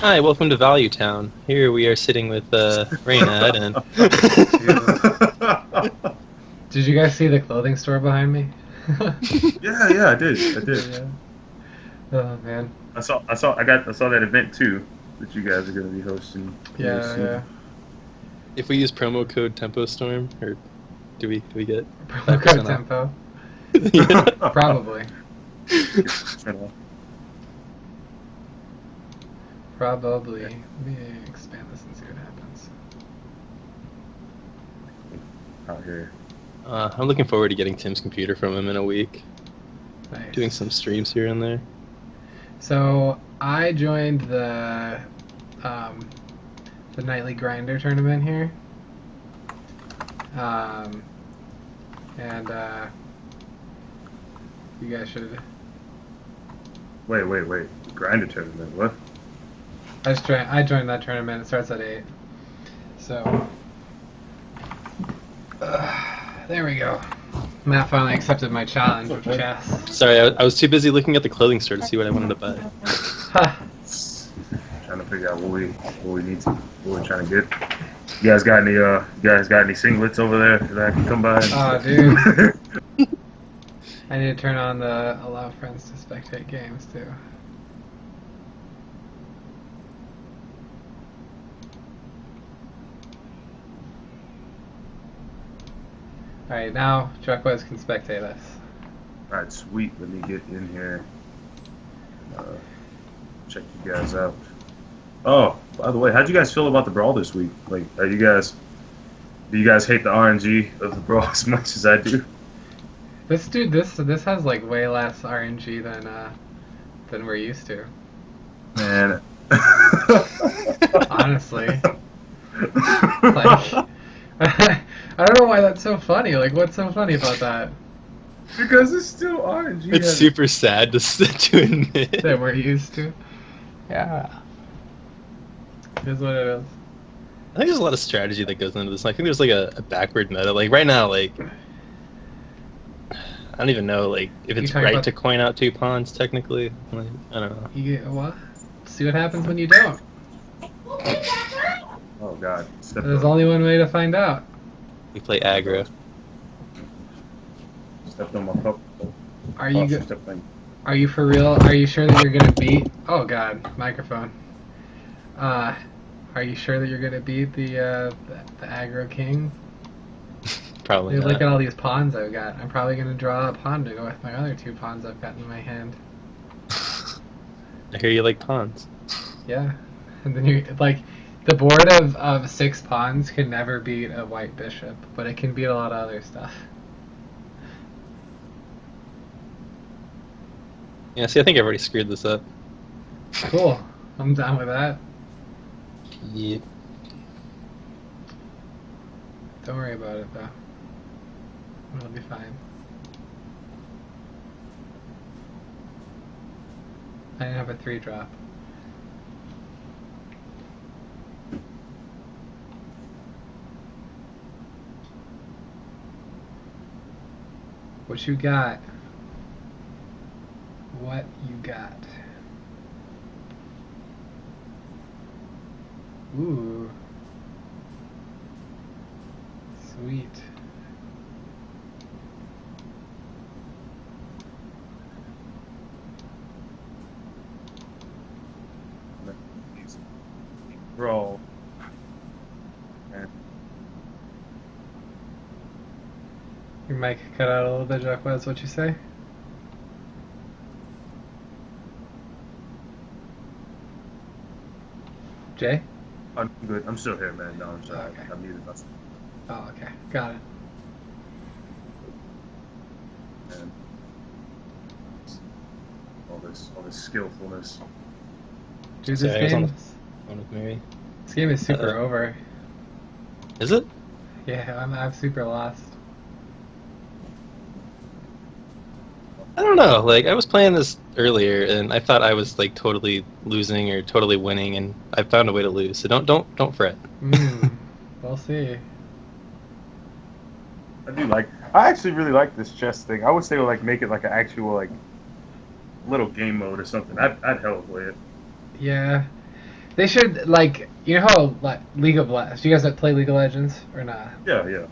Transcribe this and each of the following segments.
Hi, welcome to Value Town. Here we are sitting with Reynad and Did you guys see the clothing store behind me? Yeah, I did. I did. Yeah. Oh man. I saw that event too that you guys are going to be hosting here Yeah, soon. yeah. if we use promo code TempoStorm, or do we get Promo code 5% off? tempo. Yeah. Probably. Channel. Probably. Let me expand this and see what happens. Out here. I'm looking forward to getting Tim's computer from him in a week. Nice. Doing some streams here and there. So I joined the nightly grinder tournament here. And you guys should. Wait. Grinder tournament. What? I joined that tournament. It starts at 8. So there we go. Matt finally accepted my challenge with chess. Sorry, I was too busy looking at the clothing store to see what I wanted to buy. Trying to figure out what we need to, what we're trying to get. You guys got any singlets over there that I can come by? Oh, dude. I need to turn on the allow friends to spectate games too. Alright, now Chuckwes can spectate us. Alright, sweet. Let me get in here. Check you guys out. Oh, by the way, how'd you guys feel about the brawl this week? Like, do you guys hate the RNG of the brawl as much as I do? This has like way less RNG than we're used to. Man. Honestly. Like I don't know why that's so funny. Like, what's so funny about that? Because it's still RNG. It's super sad to admit. That we're used to. Yeah. It is what it is. I think there's a lot of strategy that goes into this. I think there's like a backward meta. Like right now, like I don't even know like if it's right to coin out 2 pawns technically. Like, I don't know. You get what? See what happens when you don't. Oh god. There's only one way to find out. We play aggro. Stepped on my cup. Are you for real? Are you sure that you're gonna beat? Oh god, microphone. Are you sure that you're gonna beat the aggro king? Probably Dude, not. look at all these pawns I've got. I'm probably gonna draw a pawn to go with my other 2 pawns I've got in my hand. I hear you like pawns. Yeah, and then you like the board of 6 pawns can never beat a white bishop, but it can beat a lot of other stuff. Yeah, see, I think I've already screwed this up. Cool. I'm down with that. Yeah. Don't worry about it though. It'll be fine. I didn't have a 3-drop. What you got? What you got? Ooh. Sweet. Brawl. Your mic cut out a little bit, Jack. That's what you say? Jay? I'm good. I'm still here, man. No, I'm sorry. Okay. I muted myself. Oh, okay. Got it. Man. All this skillfulness. Dude, Sorry, I was on game, the phone with Mary. this game is super over. Is it? Yeah, I'm super lost. I don't know. Like I was playing this earlier, and I thought I was like totally losing or totally winning, and I found a way to lose. So don't fret. We'll see. I actually really like this chess thing. I wish they would like make it like an actual like little game mode or something. I'd hell play it. Yeah. They should, like, you know how League of Legends. Do you guys play League of Legends or not? Yeah, yeah.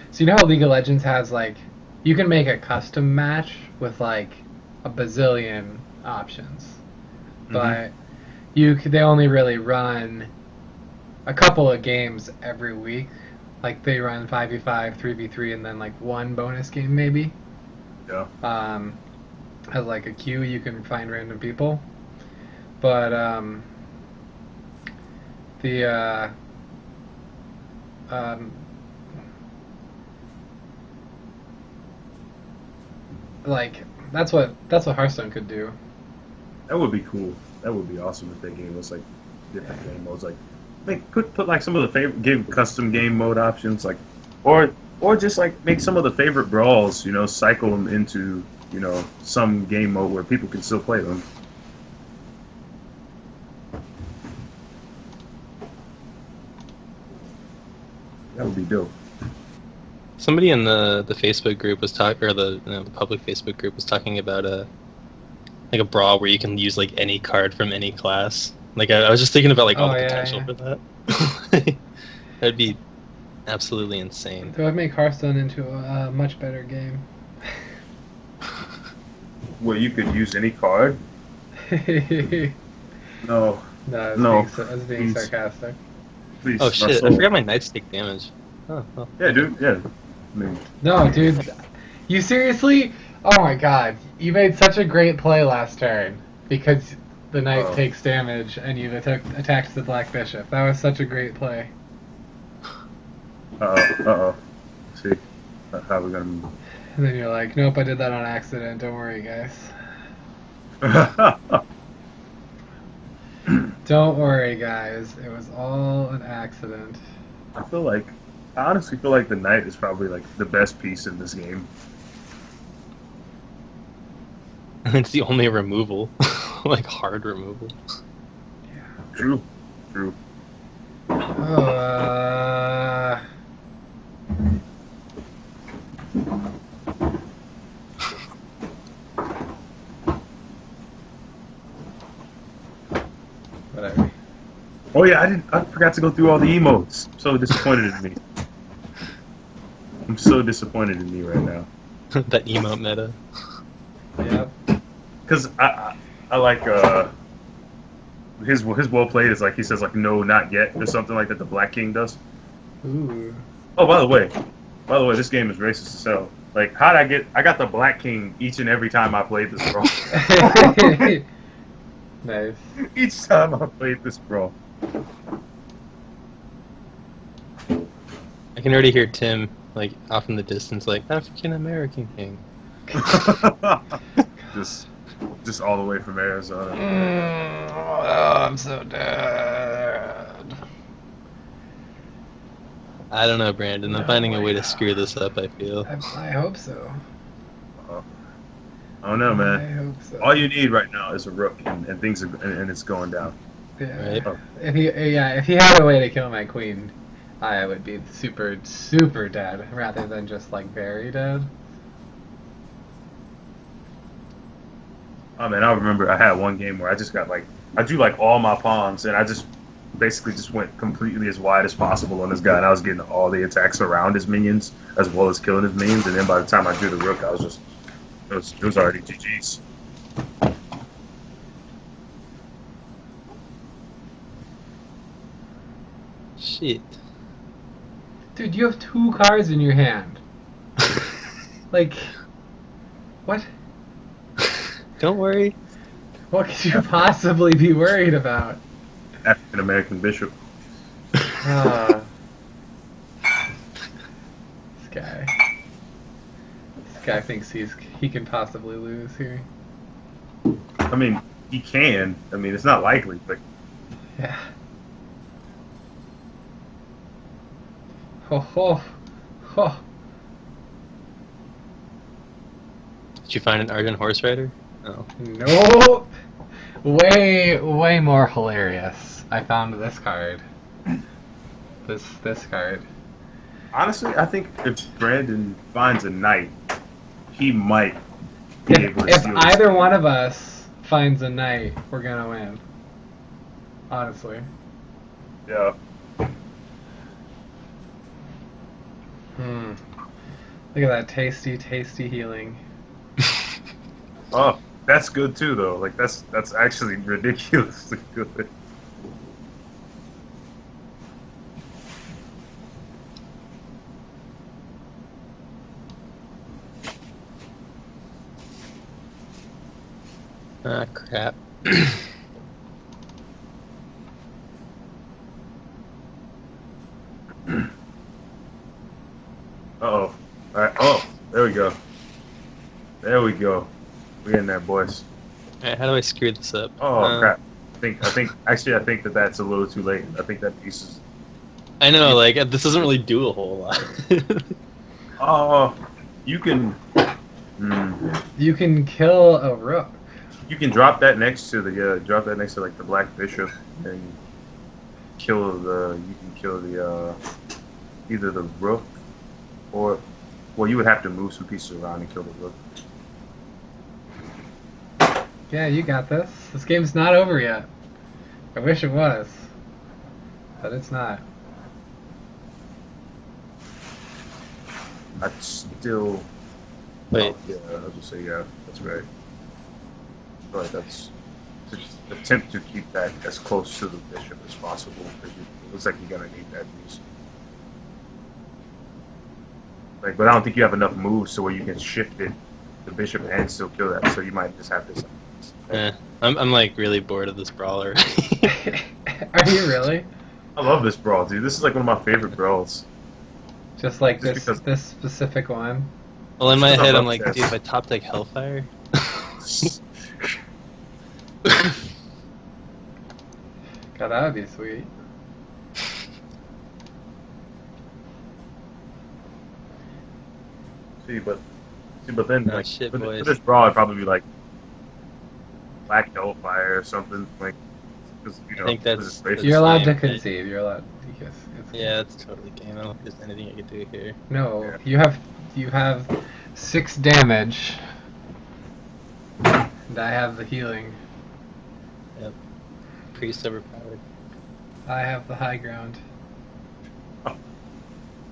So you know how League of Legends has like, you can make a custom match with like a bazillion options, but they only really run a couple of games every week. Like they run 5v5, 3v3, and then like one bonus game maybe. Yeah. Has like a queue you can find random people, but the like that's what Hearthstone could do. That would be cool. That would be awesome if that game was like different game modes. Like, put like some of the favorite, give custom game mode options, like, or just like make some of the favorite brawls, you know, cycle them into, you know, some game mode where people can still play them. That would be dope. Somebody in the Facebook group was talking, or the public Facebook group was talking about like a brawl where you can use like any card from any class. Like I was just thinking about like all the potential for that. That'd be absolutely insane. That would make Hearthstone into a much better game. Where you could use any card? No. No, I was being sarcastic. Please. Oh shit! I forgot my knights take damage. Oh, well. Yeah, dude. Yeah. I mean, no, dude. You seriously? Oh my god! You made such a great play last turn because the knight takes damage and you attacked the black bishop. That was such a great play. Uh-oh. See? How we gonna... And then you're like, nope, I did that on accident. Don't worry, guys. Don't worry, guys. It was all an accident. I honestly feel like the knight is probably like the best piece in this game. It's the only removal, like hard removal. Yeah. True. Whatever. Oh yeah, I forgot to go through all the emotes. I'm so disappointed in me. I'm so disappointed in me right now. That emote meta. Yep. Cause I like his well played is like he says like no not yet or something like that the Black King does. Ooh. Oh by the way, this game is racist as hell. Like I got the Black King each and every time I played this brawl. Nice. Each time I played this brawl. I can already hear Tim like off in the distance, like African American King. just all the way from Arizona. Oh, I'm so dead. I don't know, Brandon. I'm finding a way to screw this up, I feel. I hope so. I don't know, man. I hope so. All you need right now is a rook, and things are, and it's going down. Yeah. Right. Oh. If he had a way to kill my queen, I would be super dead rather than just like very dead. Oh man, I remember I had one game where I just got like I drew like all my pawns, and I just basically just went completely as wide as possible on this guy, and I was getting all the attacks around his minions as well as killing his minions. And then by the time I drew the rook, I was just it was already GG's. Shit. Dude, you have 2 cards in your hand. Like, what? Don't worry. What could you possibly be worried about? African American bishop. This guy thinks he can possibly lose here. I mean, he can. I mean, it's not likely, but Yeah. Ho ho ho. Did you find an Argent Horse Rider? Oh. Nope. Way more hilarious. I found this card. This card. honestly, I think if Brandon finds a knight, he might be able to If steal either this one of us finds a knight, we're gonna win. honestly. Yeah. Look at that tasty, tasty healing. Oh, that's good too, though. Like that's actually ridiculously good. Ah, crap. Uh-oh. Alright, oh, there we go. There we go. We're in there, boys. Alright, how do I screw this up? Oh, crap. Actually, I think that's a little too late. I think that piece is... I know, like, this doesn't really do a whole lot. Oh, you can... You can kill a rook. You can drop that next to like, the Black Bishop, and kill the... You can kill the, either the rook, or... Well, you would have to move some pieces around and kill the rook. Yeah, you got this. This game's not over yet. I wish it was, but it's not. I'd still... Wait. Oh, yeah, I'll just say, yeah, that's right. But that's... To attempt to keep that as close to the bishop as possible, because it looks like you're going to need that piece. Like, but I don't think you have enough moves so where you can shift it, the bishop, and still kill that. So you might just have this. I'm like really bored of this brawler. Are you really? I love this brawl, dude. This is like one of my favorite brawls. Just like this specific one. Well, in my Just head, love I'm like, chess. dude, if I top deck Hellfire. God, that would be sweet. But then Oh, like shit, for boys. this brawl, it'd probably be like Black Hellfire or something. Like, cause, you know, I think that's- 'cause it's racist. You're allowed to fine, right? concede. You're allowed. Yes, Yeah, it's totally game. I don't think there's anything I can do here. No, you have 6 damage, and I have the healing. Priest overpowered. I have the high ground. All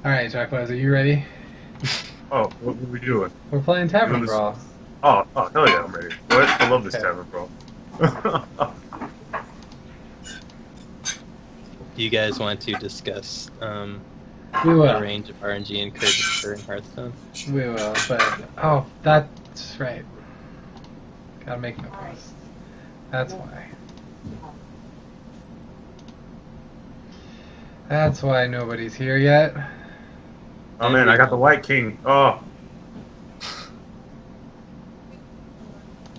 right, Jacquez, are you ready? Oh, what are we doing? We're playing Tavern Notice- Brawl. Oh, hell yeah, I'm ready. What? I love this Okay. tavern brawl. Do you guys want to discuss We the will. range of RNG incurred in Hearthstone? We will. But that's right. Gotta make my post. That's why. That's why nobody's here yet. Oh man, I got the White King. Oh,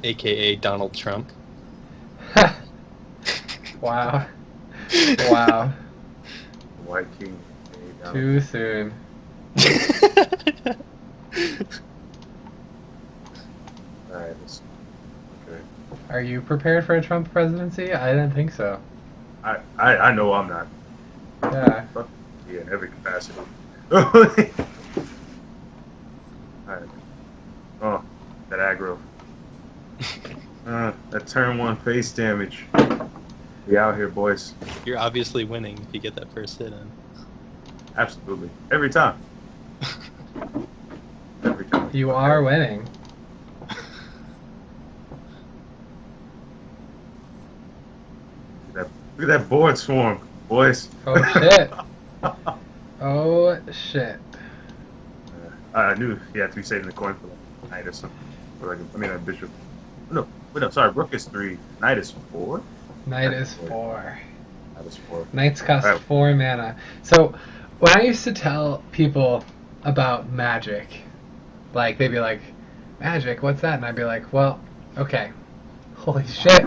AKA Donald Trump. Wow. Wow. White King. Too soon. Alright, okay. Are you prepared for a Trump presidency? I didn't think so. I know I'm not. Yeah. Yeah, in every capacity. Alright. Oh, that aggro. That turn 1 face damage. We out here, boys. You're obviously winning if you get that first hit in. Absolutely. Every time. Every time. You are winning. Look at that board swarm, boys. Oh shit. Oh shit. I knew he had to be saving the coin for like knight or something. Or like, I mean, a bishop. No, wait, no, sorry. Rook is 3. Knight is 4. Knight is 4. Knight is 4. Knights cost Alright. 4 mana. So, when I used to tell people about Magic, like, they'd be like, Magic, what's that? And I'd be like, well, okay. Holy shit.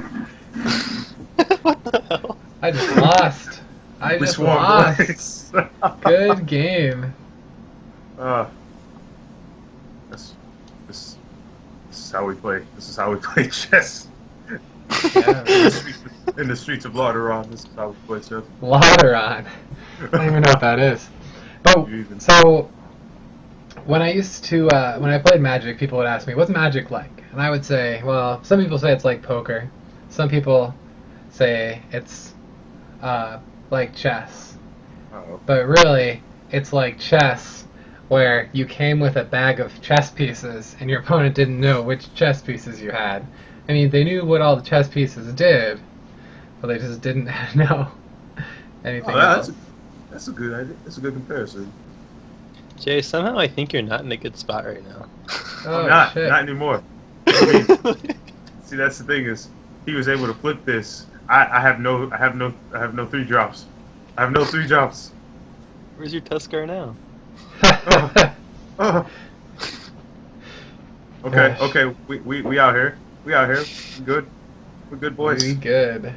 What the hell? I just lost. I We just swarm, lost. boys. Good game. This is how we play. This is how we play chess. Yeah, In the streets of Lauderon, this is how we play chess. Lauderon. I don't even know what that is. But, so, when I used to, when I played Magic, people would ask me, what's Magic like? And I would say, well, some people say it's like poker. Some people say it's like chess. Oh. But really, it's like chess, where you came with a bag of chess pieces, and your opponent didn't know which chess pieces you had. I mean, they knew what all the chess pieces did, but they just didn't know anything else. That's a good idea. That's a good comparison. Jay, somehow I think you're not in a good spot right now. Oh, I'm not. shit. Not anymore. I mean, see, that's the thing is, he was able to flip this. I have no 3 drops. I have no 3 drops. Where's your Tuskar now? Oh. Okay. We out here. We out here. We good. We're good boys. We good.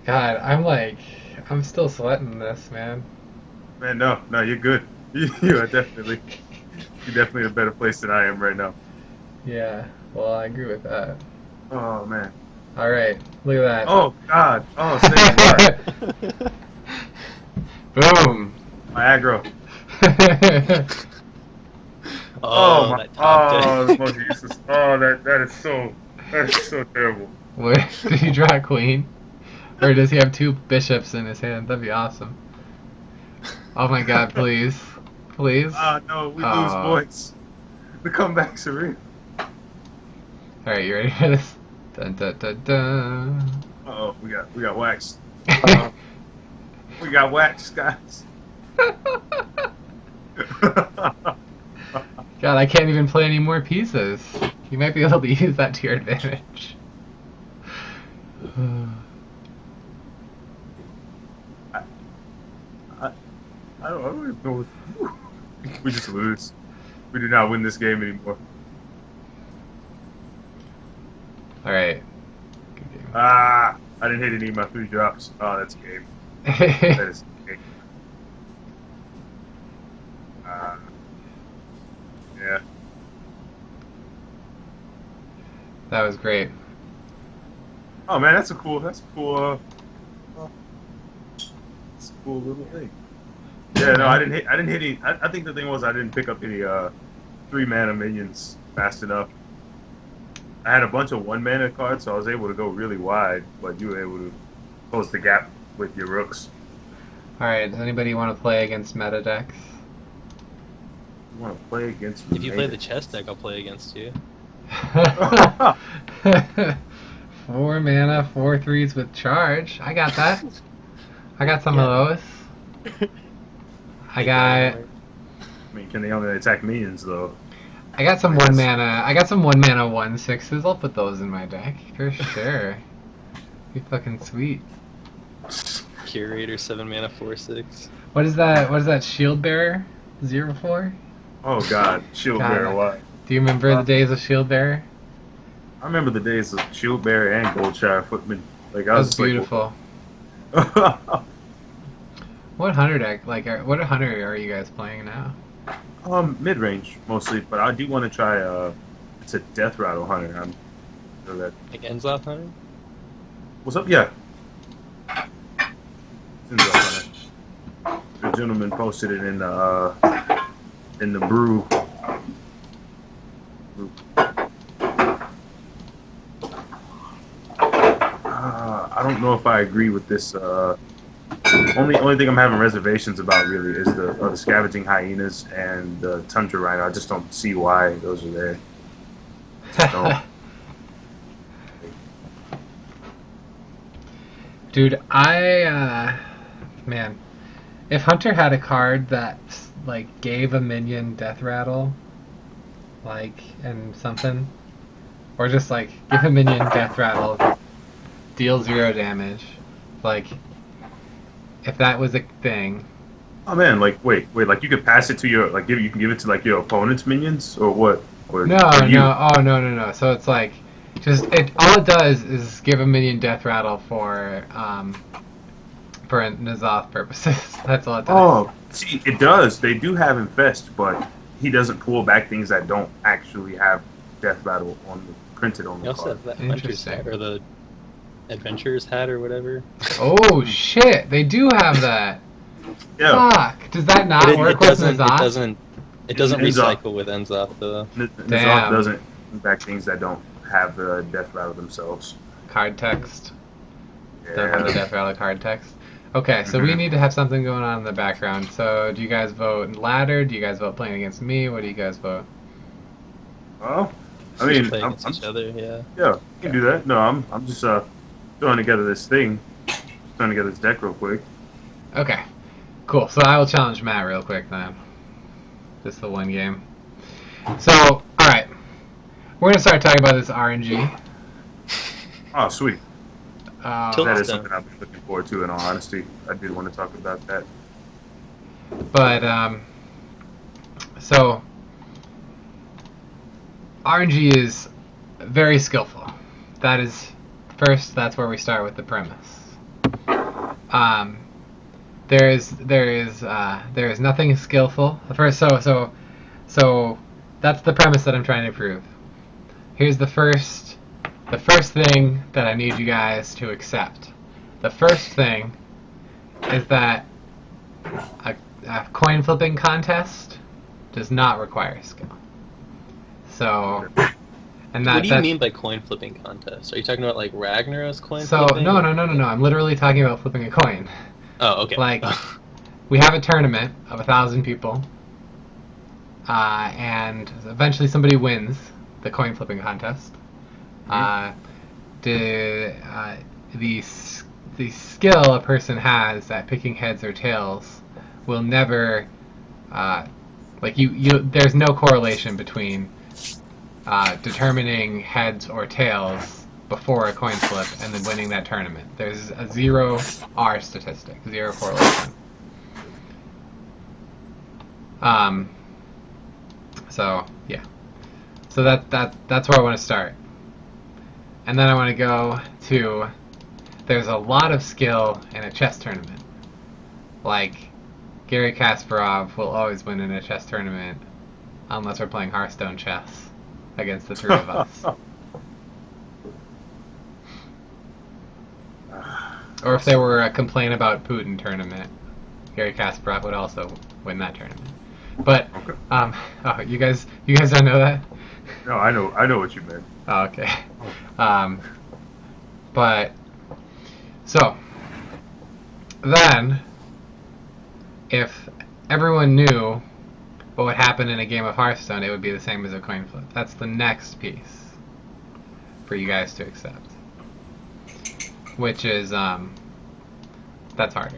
God, I'm still sweating this, man. Man, no, you're good. You are definitely in a better place than I am right now. Yeah, well, I agree with that. Oh man. All right, look at that. Oh God. Oh, say what? Boom. My aggro. Oh, my. that top Oh, deck. that's most useless. Oh, that is so terrible. Wait, did he draw a queen? Or does he have 2 bishops in his hand? That'd be awesome. Oh my god, please. Please? Ah, no, we lose points. The comebacks are real. Alright, you ready for this? Dun dun dun dun. Uh-oh, we got waxed. We got waxed, guys. God, I can't even play any more pieces. You might be able to use that to your advantage. I don't even know. We just lose. We do not win this game anymore. Alright. Ah, I didn't hit any of my 3 drops. Oh, that's a game. That is a game. Yeah. That was great. Oh man, that's a cool little thing. Yeah, no, I didn't hit any. I think the thing was I didn't pick up any 3 mana minions fast enough. I had a bunch of 1 mana cards, so I was able to go really wide, but you were able to close the gap with your rooks. Alright, does anybody want to play against meta decks? You want to play against? If you play the chess deck, I'll play against you. 4 mana, 4 3s with charge. I got that. I got some of those. I got mean, can they only attack minions though? I got some 1 mana. I got some 1 mana 1/6s. I'll put those in my deck for sure. Be fucking sweet. Curator 7 mana 4/6. What is that? What is that? Shield Bearer 0/4? Oh God, Shield God. Bearer. What? Do you remember the days of Shield Bearer? I remember the days of Shield Bearer and Goldshire Footman. Like That I was was beautiful. Like, What hunter deck? What hunter are you guys playing now? mid range mostly, but I do want to try. It's a Death Rattle Hunter. I'm sure that. Like Enzoth Hunter? What's up? Yeah. It's Hunter. The gentleman posted it in the brew group. I don't know if I agree with this. Only thing I'm having reservations about really is the Scavenging Hyenas and the Tundra Rhino. I just don't see why those are there. Just don't. Dude, man, if Hunter had a card that like gave a minion Death Rattle, like and something, or just like give a minion Death Rattle, deal 0 damage, like if that was a thing. Oh man, like wait, like you could pass it to your you can give it to like your opponent's minions or what? Or No. No. So it's like all it does is give a minion Death Rattle for N'Zoth purposes. That's all it does. Oh, see, it does. They do have Infest, but he doesn't pull back things that don't actually have Death Rattle printed on You the also card. have that Hunter's hat, or the Adventurer's hat, or whatever. Oh shit! They do have that. Yeah. Fuck! Does that not But work with It N'Zoth? doesn't N'Zoth. recycle with Enzoth, though. N'Zoth Damn. doesn't pull back things that don't have the Death Rattle themselves. Card text. Don't have the Death Rattle card text. Okay, so we need to have something going on in the background. So do you guys vote ladder? Do you guys vote playing against me? What do you guys vote? Well, I We should mean, play I'm, against each other. Yeah. yeah, you can do that. No, I'm just throwing together this thing, throwing together this deck real quick. Okay, cool. So I will challenge Matt real quick then. Just the one game. So, all right, we're gonna start talking about this RNG. Oh, sweet. Tilt That is stone. something I've been looking forward to. In all honesty, I did want to talk about that. But so RNG is very skillful. That is first. That's where we start with the premise. There is nothing skillful. First, so that's the premise that I'm trying to prove. Here's the first thing that I need you guys to accept. The first thing is that a coin flipping contest does not require skill. So, and What do you mean by coin flipping contest? Are you talking about like Ragnarok's coin flipping? No. I'm literally talking about flipping a coin. Oh, okay. Like, we have a tournament of 1,000 people, and eventually somebody wins the coin flipping contest. The skill a person has at picking heads or tails will never, there's no correlation between determining heads or tails before a coin flip and then winning that tournament. There's a 0 R statistic, 0 correlation. So yeah, so that's where I want to start, and then I want to go to. There's a lot of skill in a chess tournament. Like, Garry Kasparov will always win in a chess tournament, unless we're playing Hearthstone chess against the 3 of us. Or if there were a complain about Putin tournament, Garry Kasparov would also win that tournament. But oh, you guys don't know that? No, I know what you meant. Oh, okay. But so then, if everyone knew what would happen in a game of Hearthstone, it would be the same as a coin flip. That's the next piece for you guys to accept, which is that's harder.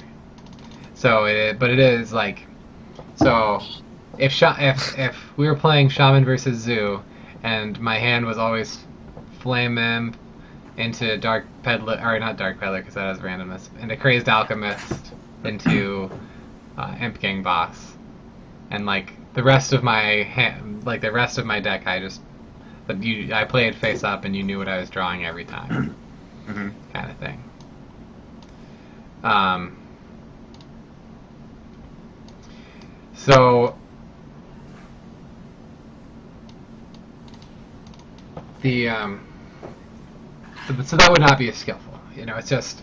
So but it is like, so if we were playing Shaman versus Zoo, and my hand was always Flame Imp into Dark Peddler, or not Dark Peddler because that has randomness, into Crazed Alchemist, into Imp Gang Boss, and like the rest of my the rest of my deck, I played face up and you knew what I was drawing every time, kind of thing. So so that would not be as skillful. You know, it's just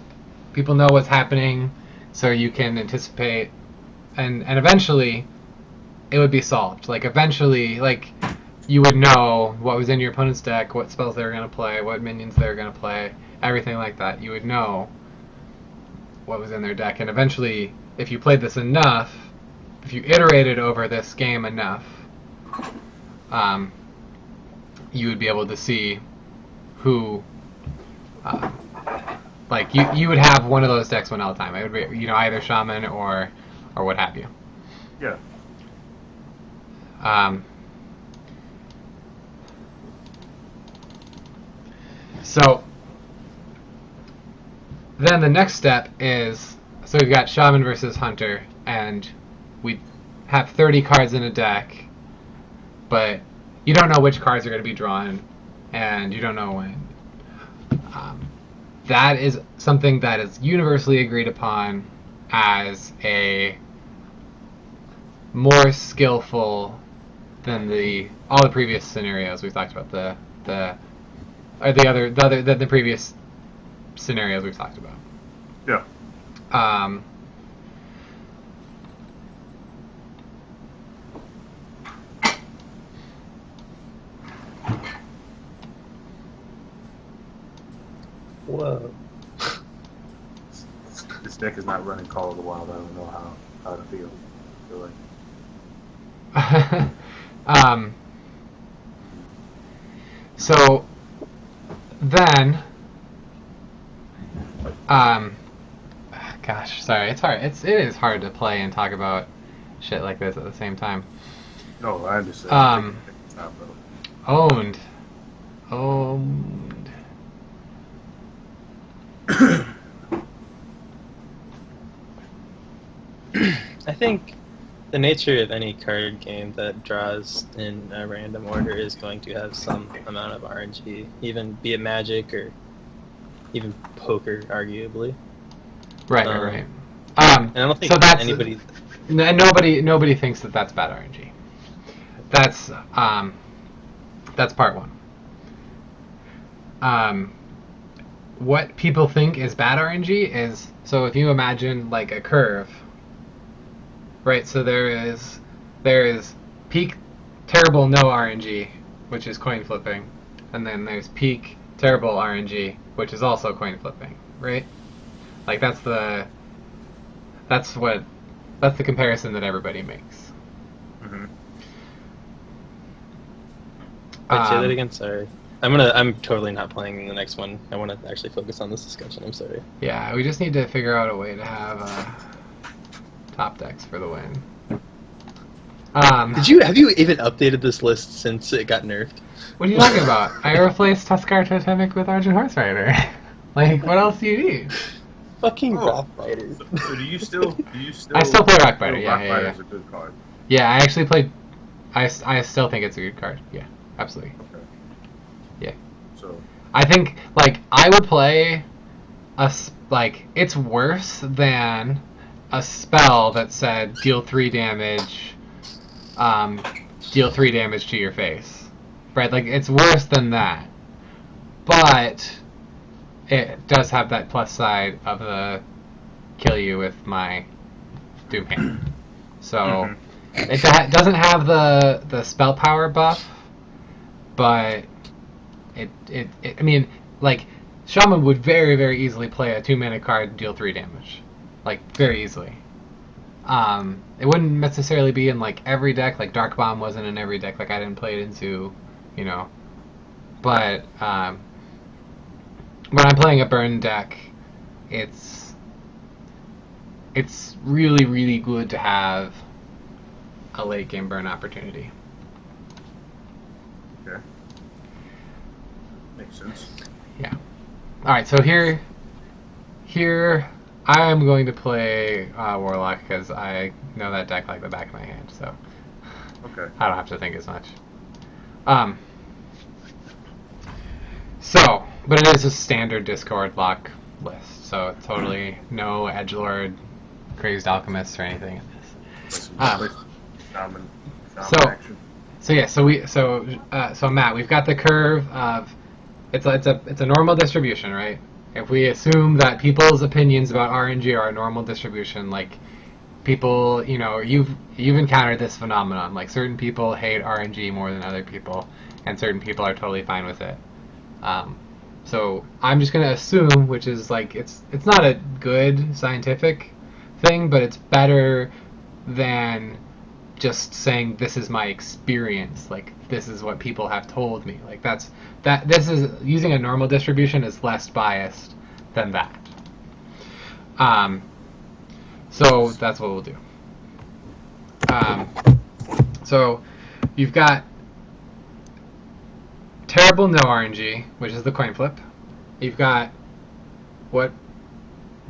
people know what's happening, so you can anticipate, and eventually it would be solved. Like eventually, like you would know what was in your opponent's deck, what spells they were gonna play, what minions they were gonna play, everything like that. You would know what was in their deck, and eventually, if you played this enough, if you iterated over this game enough, you would be able to see who, like you would have one of those decks win all the time. It would be, you know, either Shaman or what have you. Yeah. So then the next step is, so we've got Shaman versus Hunter, and we have 30 cards in a deck, but you don't know which cards are going to be drawn, and you don't know when. That is something that is universally agreed upon as a more skillful than all the previous scenarios we've talked about. The previous scenarios we've talked about. Yeah. Whoa. this deck is not running Call of the Wild, I don't know how to feel. So then, gosh, sorry, it's hard. It is hard to play and talk about shit like this at the same time. No, I understand. Owned. I think the nature of any card game that draws in a random order is going to have some amount of RNG, even be it Magic or even poker, arguably. Right, right. And I don't think so that's, anybody. Nobody thinks that that's bad RNG. That's part one. What people think is bad RNG is, so if you imagine like a curve, right? So there is peak terrible no RNG, which is coin flipping, and then there's peak terrible RNG, which is also coin flipping, right? Like that's the comparison that everybody makes. Mm-hmm. Wait, say that again. Sorry. I'm totally not playing the next one. I want to actually focus on this discussion. I'm sorry. Yeah, we just need to figure out a way to have top decks for the win. Have you even updated this list since it got nerfed? What are you talking about? I replaced Tuskar Totemic with Argent Horse Rider. Like, what else do you need? Fucking Rock Fighter. So do you still? I still play Rock Fighter. Yeah, Rock Fighter is a good card. Yeah, I actually played. I still think it's a good card. Yeah, absolutely. Okay. Yeah. So I think like I would play it's worse than a spell that said deal 3 damage, deal 3 damage to your face, right? Like it's worse than that, but it does have that plus side of the kill you with my Doom Hand. So it doesn't have the spell power buff, but it I mean, like, Shaman would very, very easily play a 2-mana card and deal 3 damage. Like, very easily. It wouldn't necessarily be in, like, every deck. Like, Dark Bomb wasn't in every deck. Like, I didn't play it into, you know. But, when I'm playing a burn deck, it's really, really good to have a late game burn opportunity. okay, makes sense. Yeah. All right. So here, I am going to play Warlock because I know that deck like the back of my hand. So Okay. I don't have to think as much. So, but it is a standard Discord lock list, so totally no edgelord, crazed alchemist, or anything in this. So Matt, we've got the curve of it's a normal distribution, right? If we assume that people's opinions about RNG are a normal distribution, like people, you know, you've encountered this phenomenon, like certain people hate RNG more than other people, and certain people are totally fine with it. So I'm just gonna assume, which is like it's not a good scientific thing, but it's better than just saying this is my experience, like this is what people have told me. Like this is using a normal distribution is less biased than that. So that's what we'll do. So you've got terrible no RNG, which is the coin flip. You've got what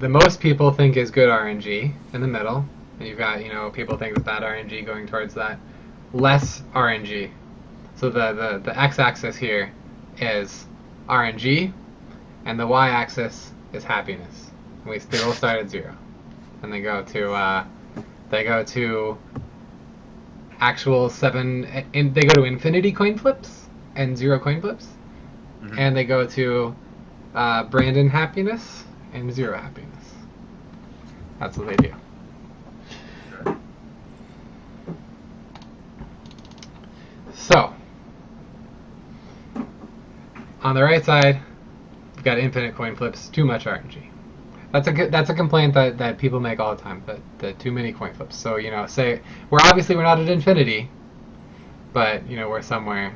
the most people think is good RNG in the middle. And you've got, you know, people think that bad RNG going towards that. Less RNG. So the x-axis here is RNG, and the y-axis is happiness. And they all start at 0. And they go to actual 7, they go to infinity coin flips and 0 coin flips. Mm-hmm. And they go to Brandon happiness and 0 happiness. That's what they do. So, on the right side, you've got infinite coin flips, too much RNG. That's a complaint that people make all the time. The too many coin flips. So say we're not at infinity, but we're somewhere.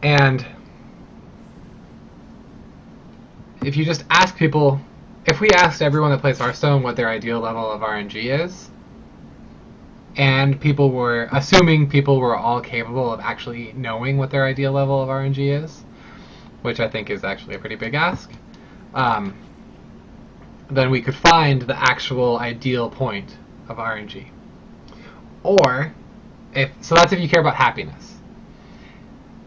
And if you just ask people, if we asked everyone that plays Hearthstone what their ideal level of RNG is, and assuming people were all capable of actually knowing what their ideal level of RNG is, which I think is actually a pretty big ask, then we could find the actual ideal point of RNG. Or, so that's if you care about happiness.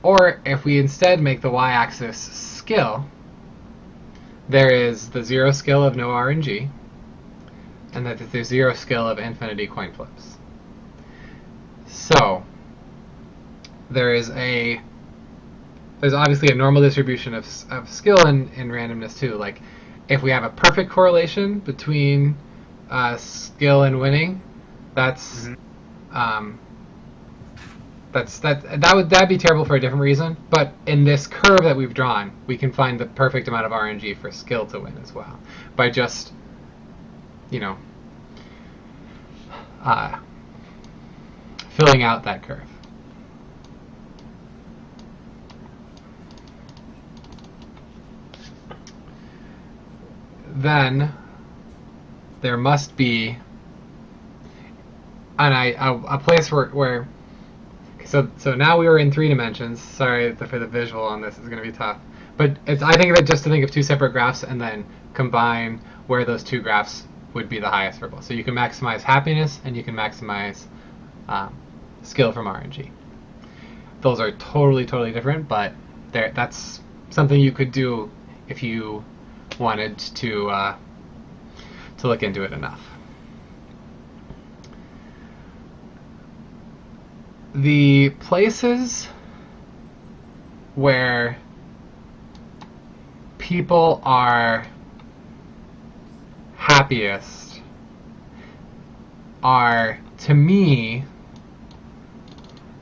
Or if we instead make the y-axis skill, there is the 0 skill of no RNG, and that there's 0 skill of infinity coin flips. So there's obviously a normal distribution of skill in randomness too. Like if we have a perfect correlation between skill and winning, that'd be terrible for a different reason. But in this curve that we've drawn, we can find the perfect amount of RNG for skill to win as well by just filling out that curve. Then there must be a place where so now we are in 3 dimensions. Sorry for the visual on this, is going to be tough. But I think of it just to think of 2 separate graphs and then combine where those 2 graphs would be the highest for both. So you can maximize happiness and you can maximize skill from RNG. Those are totally different, but that's something you could do if you wanted to look into it enough. The places where people are happiest are, to me,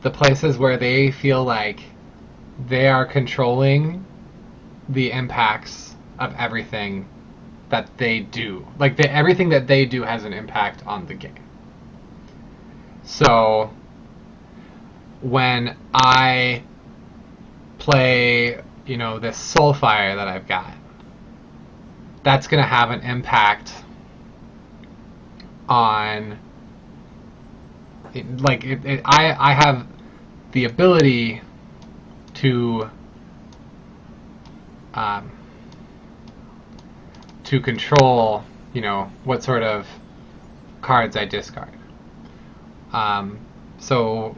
the places where they feel like they are controlling the impacts of everything that they do. Like everything that they do has an impact on the game. So when I play, this Soulfire that I've got, that's going to have an impact on, I have the ability to control, what sort of cards I discard. So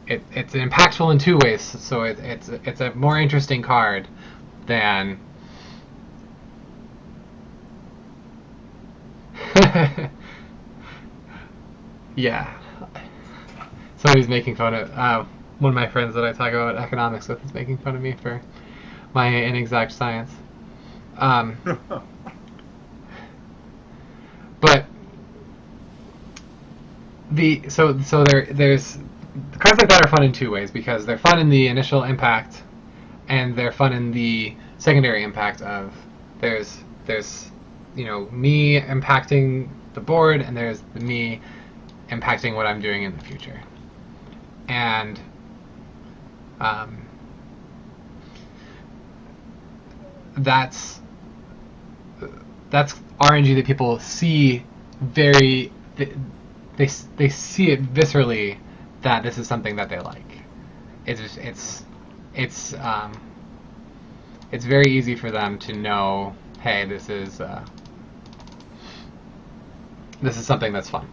it's impactful in 2 ways. So it's a more interesting card than yeah. Somebody's making fun of one of my friends that I talk about economics with is making fun of me for my inexact science. But there's cards like that are fun in 2 ways, because they're fun in the initial impact and they're fun in the secondary impact of there's me impacting the board and there's me impacting what I'm doing in the future. And that's RNG that people see they see it viscerally, that this is something that they like. It's very easy for them to know, hey, this is something that's fun.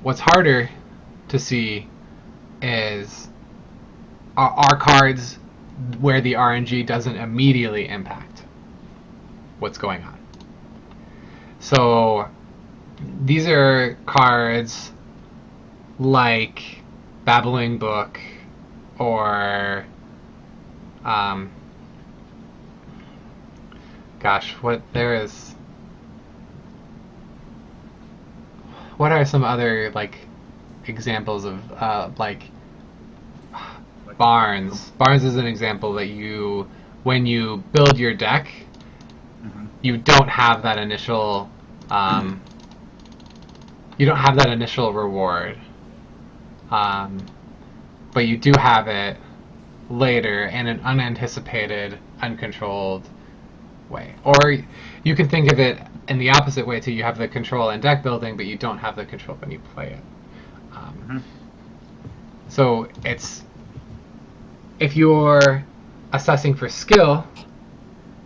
What's harder to see is are cards where the RNG doesn't immediately impact what's going on. So these are cards like Babbling Book or what are some other examples of like Barns. Barns is an example that when you build your deck, you don't have that initial, reward, but you do have it later in an unanticipated, uncontrolled way. Or you can think of it in the opposite way too. You have the control in deck building, but you don't have the control when you play it. So if you're assessing for skill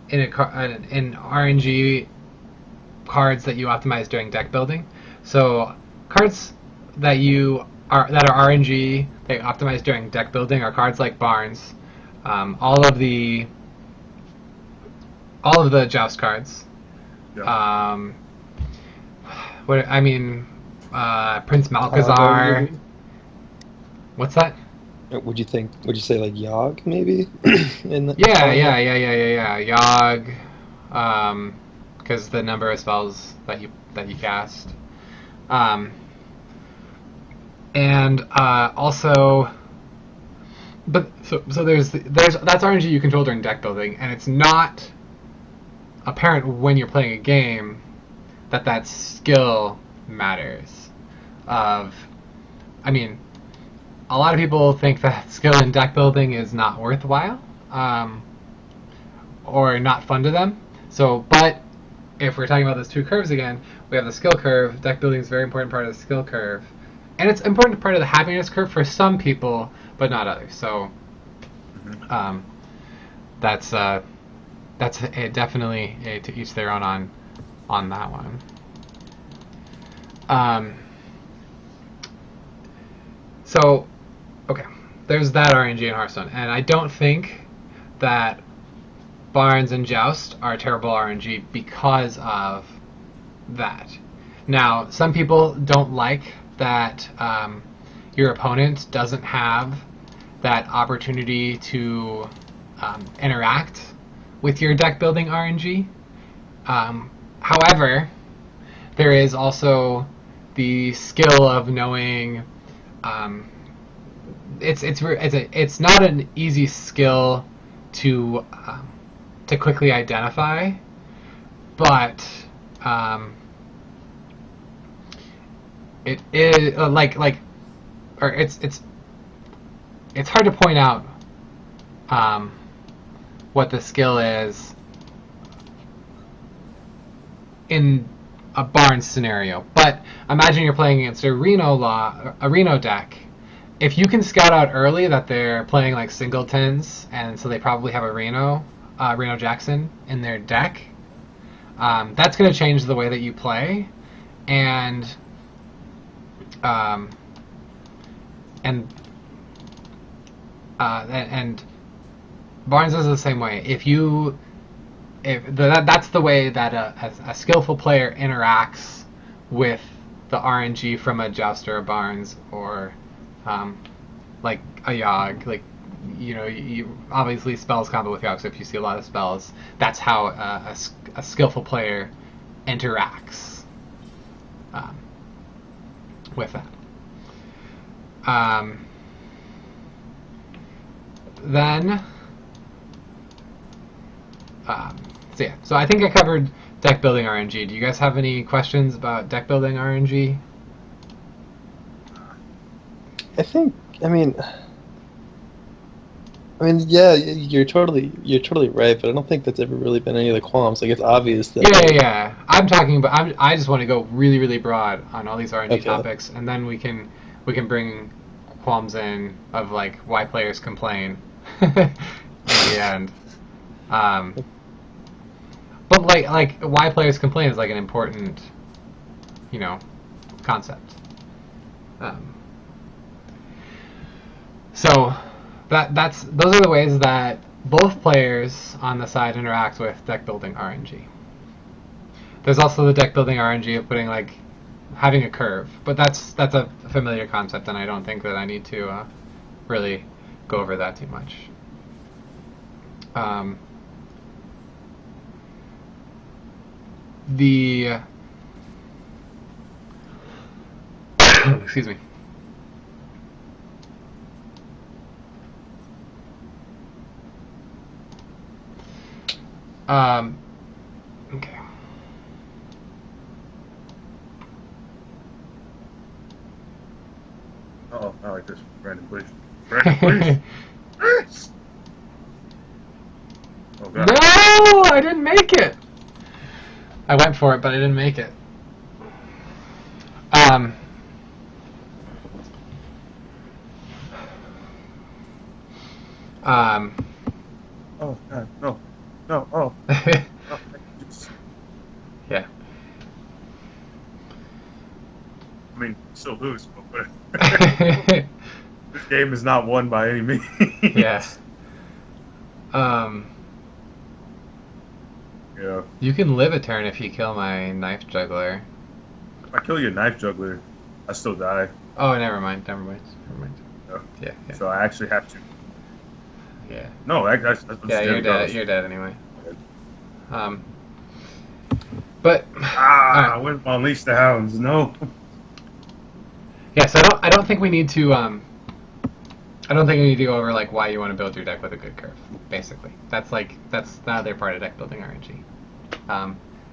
in RNG cards that you optimize during deck building, so cards that are RNG that you optimize during deck building are cards like Barnes, all of the Joust cards. Yeah. Prince Malchazar. What's that? Would you say like Yogg maybe? Yeah. Yogg, because the number of spells that you cast, and also, but so there's that's RNG you control during deck building, and it's not apparent when you're playing a game that skill matters. A lot of people think that skill in deck building is not worthwhile, or not fun to them. But if we're talking about those two curves again, we have the skill curve. Deck building is a very important part of the skill curve, and it's an important part of the happiness curve for some people, but not others. So, that's definitely to each their own on that one. So, okay, there's that RNG in Hearthstone, and I don't think that Barnes and Joust are terrible RNG because of that. Now, some people don't like that your opponent doesn't have that opportunity to interact with your deck building RNG. However, there is also the skill of knowing. It's not an easy skill to quickly identify, but it is it's hard to point out what the skill is in a Barnes scenario. But imagine you're playing against a Reno deck. If you can scout out early that they're playing like singletons, and so they probably have a Reno Jackson in their deck, that's going to change the way that you play, and Barnes is the same way. That's the way that a skillful player interacts with the RNG from a Joust or a Barnes, or like a Yogg. Like, you obviously spells combo with Yogg, so if you see a lot of spells, that's how a skillful player interacts with that. So I think I covered deck building RNG. Do you guys have any questions about deck building RNG? Yeah, you're totally right, but I don't think that's ever really been any of the qualms. Like, it's obvious that. Yeah. I'm talking about. I just want to go really, really broad on all these RNG topics, and then we can bring qualms in of like why players complain in the end. But like why players complain is like an important, concept. So those are the ways that both players on the side interact with deck building RNG. There's also the deck building RNG of putting having a curve, but that's a familiar concept, and I don't think that I need to really go over that too much. Excuse me. Okay. Oh, I like this. Brandon, please. Brandon, please. Yes! Oh, God. No, I didn't make it. I went for it, but I didn't make it. Um. Um. Oh, God. No. No. Oh. Oh, just, Yeah. I mean, still lose, but this game is not won by any means. Yeah. Um. Yeah. You can live a turn if you kill my knife juggler. If I kill your knife juggler, I still die. Oh, never mind. Never mind. Never mind. Yeah. Yeah. Yeah. So I actually have to. Yeah. No, that's Yeah. You're dead. You're dead anyway. But I went to unleash the hounds. No. yeah. So I don't think we need to. I don't think we need to go over like why you want to build your deck with a good curve. Basically, that's the other part of deck building RNG.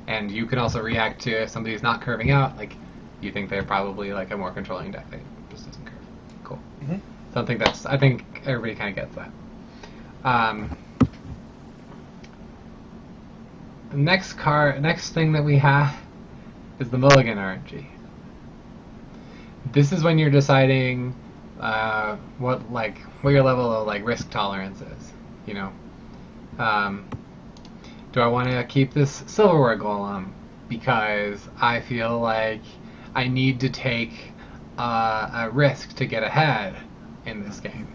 And you can also react to if somebody's not curving out, like you think they're probably like a more controlling deck that just doesn't curve. Cool. Mm-hmm. So I think everybody kind of gets that. The next thing that we have is the mulligan RNG. This is when you're deciding what your level of like risk tolerance is. You know, do I want to keep this silverware golem because I feel like I need to take a risk to get ahead in this game,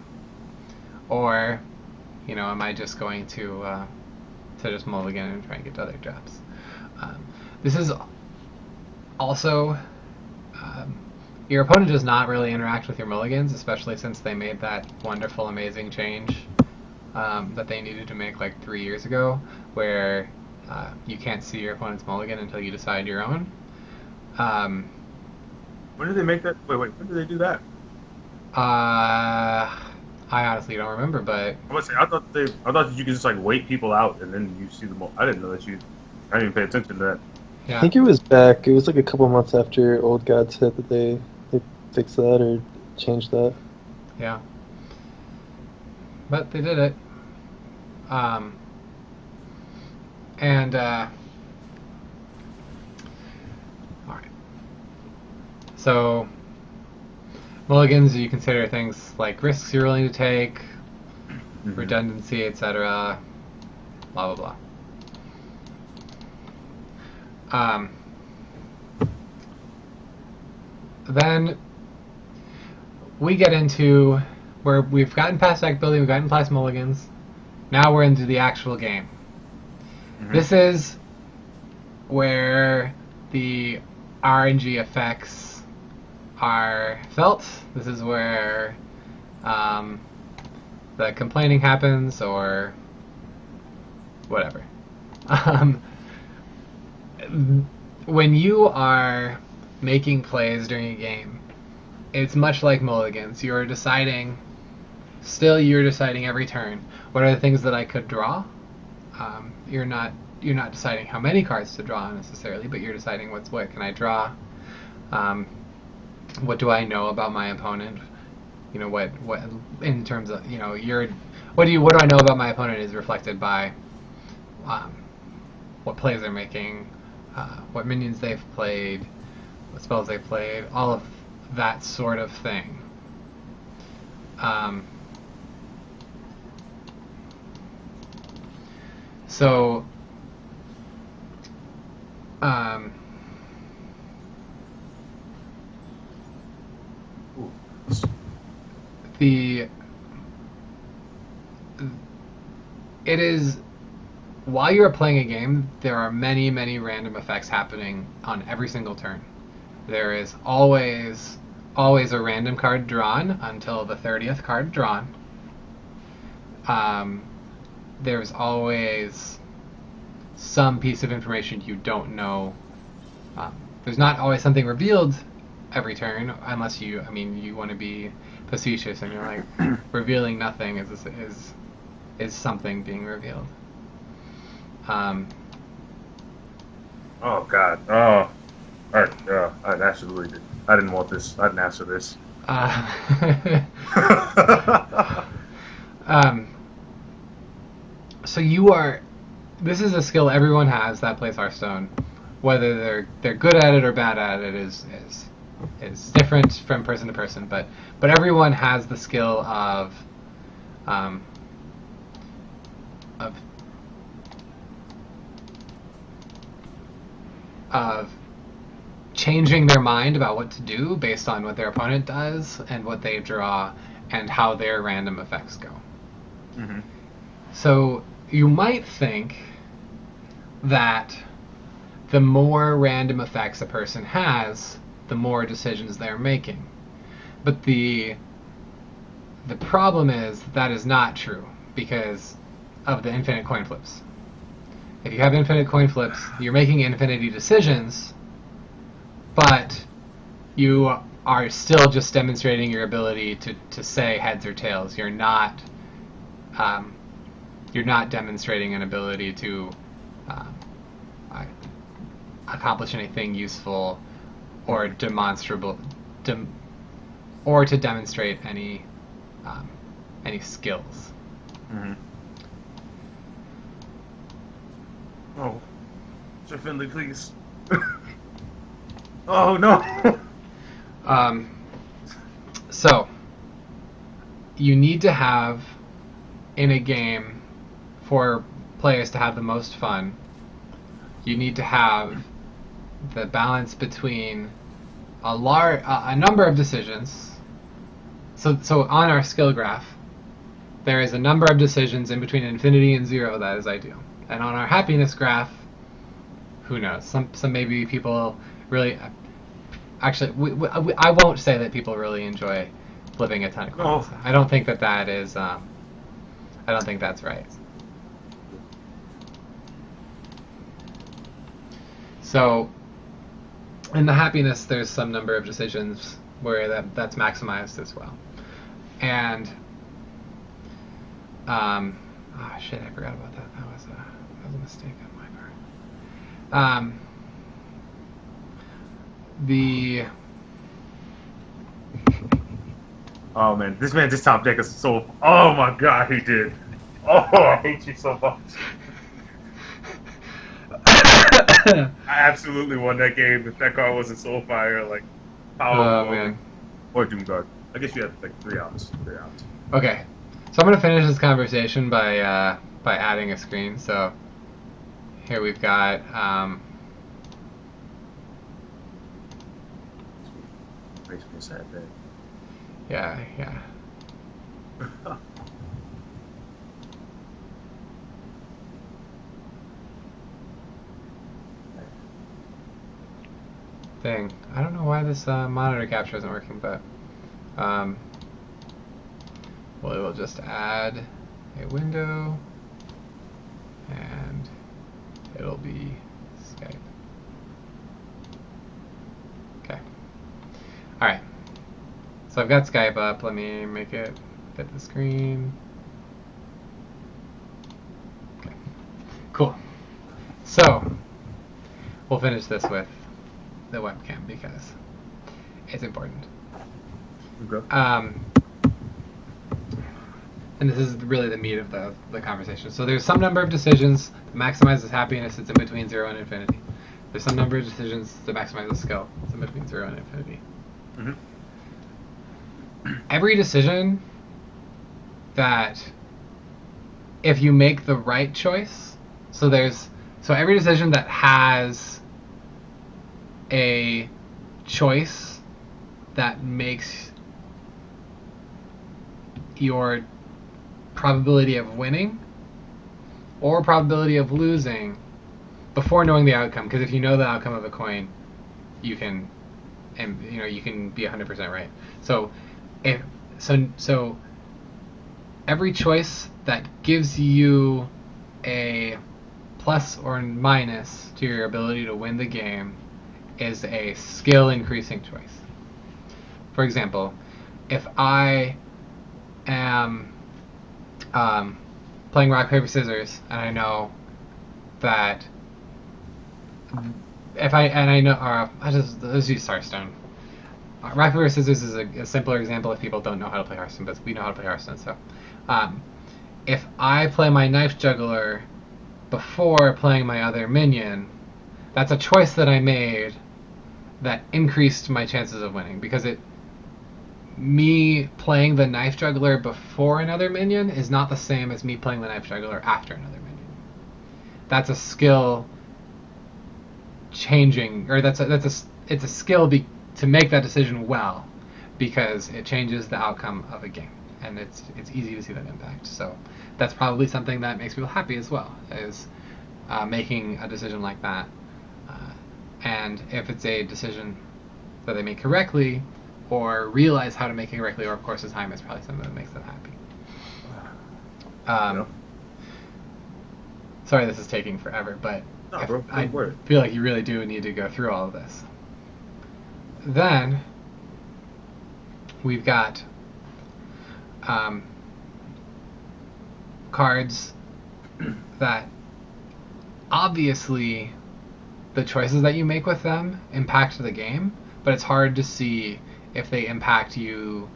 or am I just going to just mulligan and try and get to other jobs? This is also your opponent does not really interact with your mulligans, especially since they made that wonderful, amazing change that they needed to make like 3 years ago, where you can't see your opponent's mulligan until you decide your own. When did they make that? Wait, when did they do that? I honestly don't remember, but I thought that you could just like wait people out and then you see them. I didn't know that I didn't even pay attention to that. yeah. I think it was back. It was like a couple months after Old Gods hit that they fixed that or changed that. Yeah. But they did it. And alright. So mulligans, you consider things like risks you're willing to take, redundancy, etc. Blah blah blah. Then we get into where we've gotten past deck building, we've gotten past mulligans. Now we're into the actual game. Mm-hmm. This is where the RNG effects are felt. This is where the complaining happens, or whatever. When you are making plays during a game, it's much like mulligans. You're deciding every turn, what are the things that I could draw? You're not deciding how many cards to draw necessarily, but you're deciding what can I draw? What do I know about my opponent? What in terms of what do I know about my opponent is reflected by what plays they're making, what minions they've played, what spells they've played, all of that sort of thing. So it is, while you're playing a game, there are many, many random effects happening on every single turn. There is always a random card drawn until the 30th card drawn. There's always some piece of information you don't know. There's not always something revealed every turn, unless you want to be facetious and you're like, revealing nothing is something being revealed. Oh God. Oh. All right. Yeah. I absolutely did. I didn't want this. I didn't ask for this. Um, so you are. This is a skill everyone has that plays Hearthstone. Whether they're good at it or bad at it is different from person to person. But everyone has the skill um, of of changing their mind about what to do based on what their opponent does and what they draw and how their random effects go. Mm-hmm. So you might think that the more random effects a person has, the more decisions they're making. But the problem is that is not true because of the infinite coin flips. If you have infinite coin flips, you're making infinity decisions, but you are still just demonstrating your ability to say heads or tails. You're not demonstrating an ability to accomplish anything useful or demonstrable, or to demonstrate any skills. Mm-hmm. Oh, Sir Finley, please. Oh no. So you need to have in a game for players to have the most fun. You need to have the balance between a number of decisions. So on our skill graph, there is a number of decisions in between infinity and 0 that is ideal. And on our happiness graph, who knows? Some maybe people really. Actually, I won't say that people really enjoy flipping a ton of coins. Oh. I don't think that is. I don't think that's right. So, in the happiness, there's some number of decisions where that's maximized as well. And oh shit, I forgot about that. That was a mistake on my part. Oh man, this man just top deck us so. Oh my God, he did. Oh, I hate you so much. I absolutely won that game if that card wasn't Soulfire, like power man. or Doomguard. I guess you had like 3 outs. Okay, so I'm gonna finish this conversation by adding a screen. So here we've got Makes me sad day. yeah. Thing. I don't know why this monitor capture isn't working, but well, it will just add a window, and it'll be Skype. Okay. All right. So I've got Skype up. Let me make it fit the screen. Okay. Cool. So we'll finish this with the webcam because it's important. Okay. And this is really the meat of the conversation. So there's some number of decisions that maximizes happiness. It's in between 0 and infinity. There's some number of decisions that maximize the skill. It's in between 0 and infinity. Mm-hmm. Every decision that, if you make the right choice, so every decision that has a choice that makes your probability of winning or probability of losing before knowing the outcome, because if you know the outcome of a coin, you can be 100% right. So every choice that gives you a plus or minus to your ability to win the game is a skill increasing choice. For example, if I am playing rock paper scissors and I know that if I know, let's use Hearthstone. Rock paper scissors is a simpler example if people don't know how to play Hearthstone, but we know how to play Hearthstone. So, if I play my knife juggler before playing my other minion, that's a choice that I made that increased my chances of winning, because me playing the knife juggler before another minion is not the same as me playing the knife juggler after another minion. That's a skill changing, or it's a skill to make that decision well, because it changes the outcome of a game, and it's easy to see that impact. So that's probably something that makes people happy as well, is making a decision like that. And if it's a decision that they make correctly, or realize how to make it correctly, or of course the time, is probably something that makes them happy. Sorry this is taking forever, but No, bro, I don't worry. feel like you really do need to go through all of this. Then we've got cards that obviously the choices that you make with them impact the game, but it's hard to see if they impact you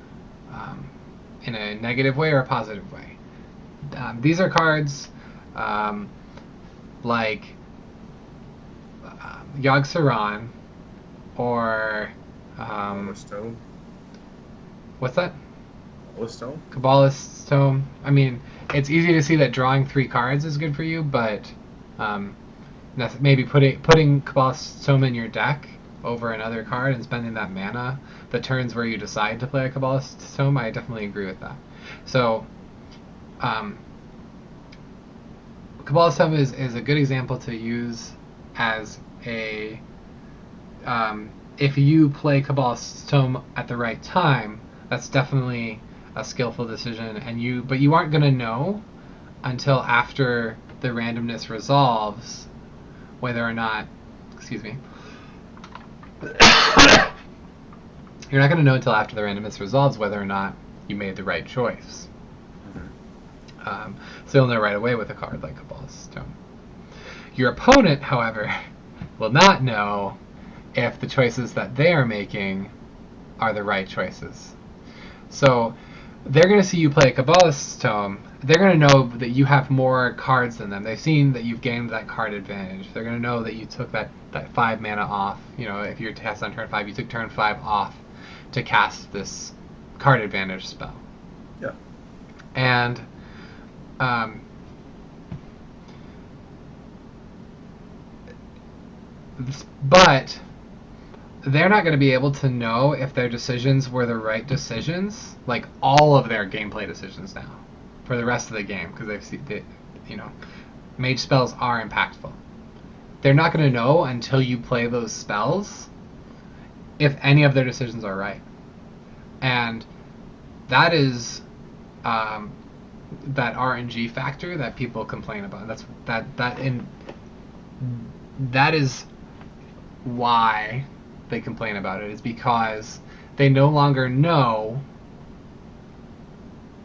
in a negative way or a positive way. These are cards like Yogg Saron, or Stone. what's that? Stone. Kabbalist's Tome. I mean, it's easy to see that drawing 3 cards is good for you, but maybe putting Kabbalist's Tome in your deck over another card and spending that mana the turns where you decide to play a Kabbalist's Tome, I definitely agree with that. So, Kabbalist's Tome is a good example to use as a if you play Kabbalist's Tome at the right time, that's definitely a skillful decision, but you aren't going to know until after the randomness resolves whether or not, excuse me, you're not going to know until after the randomness resolves whether or not you made the right choice. So you'll know right away with a card like Kabbalist's Tome. Your opponent, however, will not know if the choices that they are making are the right choices. So they're going to see you play Kabbalist's Tome. They're going to know that you have more cards than them. They've seen that you've gained that card advantage. They're going to know that you took that 5 mana off. You know, if you're cast on turn 5, you took turn 5 off to cast this card advantage spell. Yeah. And but they're not going to be able to know if their decisions were the right decisions, like all of their gameplay decisions now, for the rest of the game, because they've seen that, mage spells are impactful. They're not going to know until you play those spells if any of their decisions are right, and that is that RNG factor that people complain about. That is why they complain about it, is because they no longer know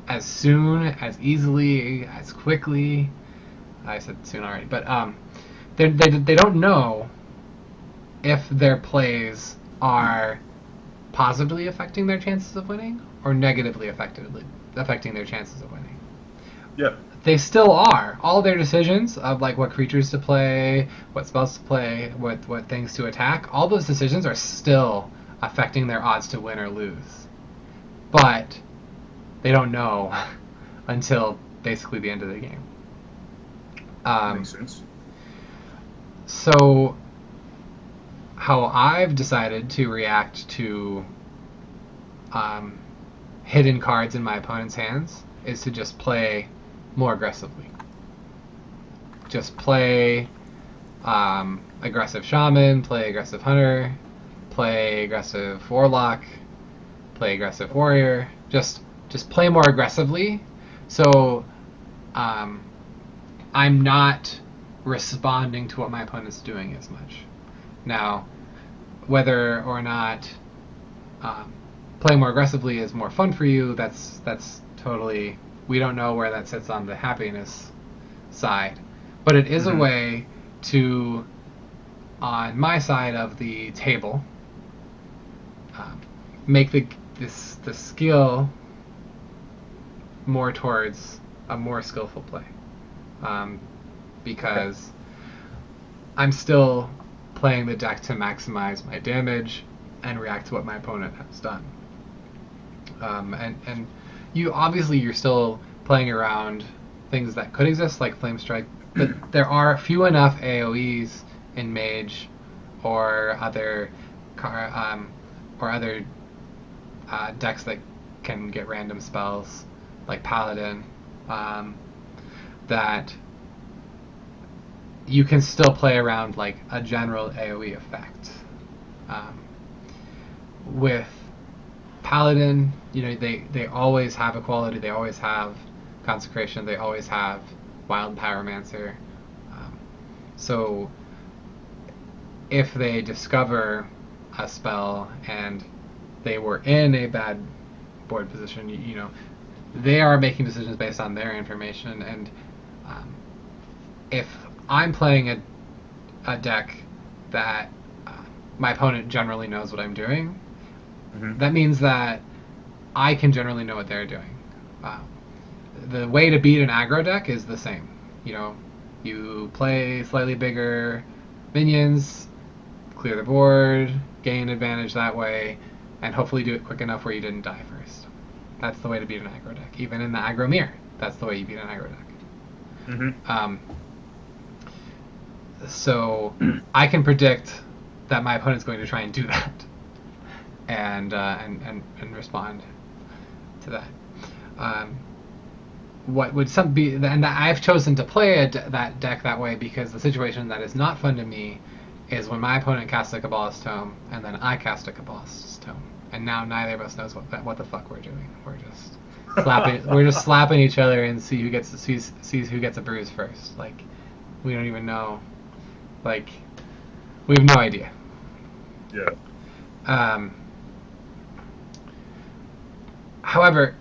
as soon, as easily, as quickly. I said soon already, but they don't know if their plays are positively affecting their chances of winning or negatively affecting their chances of winning. Yeah. They still are. All their decisions of like what creatures to play, what spells to play, what things to attack, all those decisions are still affecting their odds to win or lose. But they don't know until basically the end of the game. Makes sense. So how I've decided to react to hidden cards in my opponent's hands is to just play more aggressively. Just play aggressive shaman, play aggressive hunter, play aggressive warlock, play aggressive warrior. Just play more aggressively, so I'm not responding to what my opponent's doing as much. Now, whether or not playing more aggressively is more fun for you, that's totally, we don't know where that sits on the happiness side. but it is a Mhm. way to, on my side of the table, make the skill more towards a more skillful play, because I'm still playing the deck to maximize my damage and react to what my opponent has done. And you're still playing around things that could exist like Flame Strike, but there are few enough AOE's in Mage or other decks that can get random spells like Paladin, that you can still play around like a general AOE effect. With Paladin, they always have equality, they always have consecration, they always have wild pyromancer. So if they discover a spell and they were in a bad board position, they are making decisions based on their information. And if I'm playing a deck that my opponent generally knows what I'm doing, that means that I can generally know what they're doing. The way to beat an aggro deck is the same. You play slightly bigger minions, clear the board, gain advantage that way, and hopefully do it quick enough where you didn't die first. That's the way to beat an aggro deck. Even in the aggro mirror, that's the way you beat an aggro deck. So I can predict that my opponent's going to try and do that, and respond to that. What would some be? And I've chosen to play that deck that way because the situation that is not fun to me is when my opponent casts a Kabbalist Tome and then I cast a Kabbalist Tome, and now neither of us knows what the fuck we're doing. We're just slapping each other and sees who gets a bruise first. Like, we don't even know. Like, we have no idea. Yeah. However,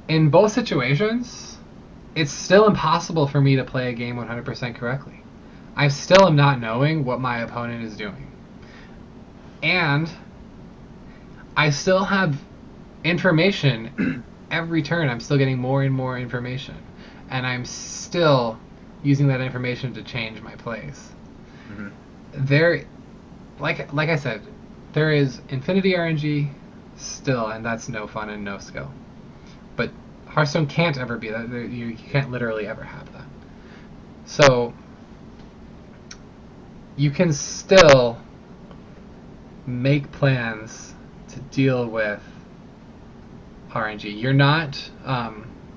in both situations, it's still impossible for me to play a game 100% correctly. I still am not knowing what my opponent is doing. And I still have information every turn. I'm still getting more and more information. And I'm still using that information to change my plays. There, like I said, there is infinity RNG still, and that's no fun and no skill. But Hearthstone can't ever be that. You can't literally ever have that. So you can still make plans to deal with RNG. You're not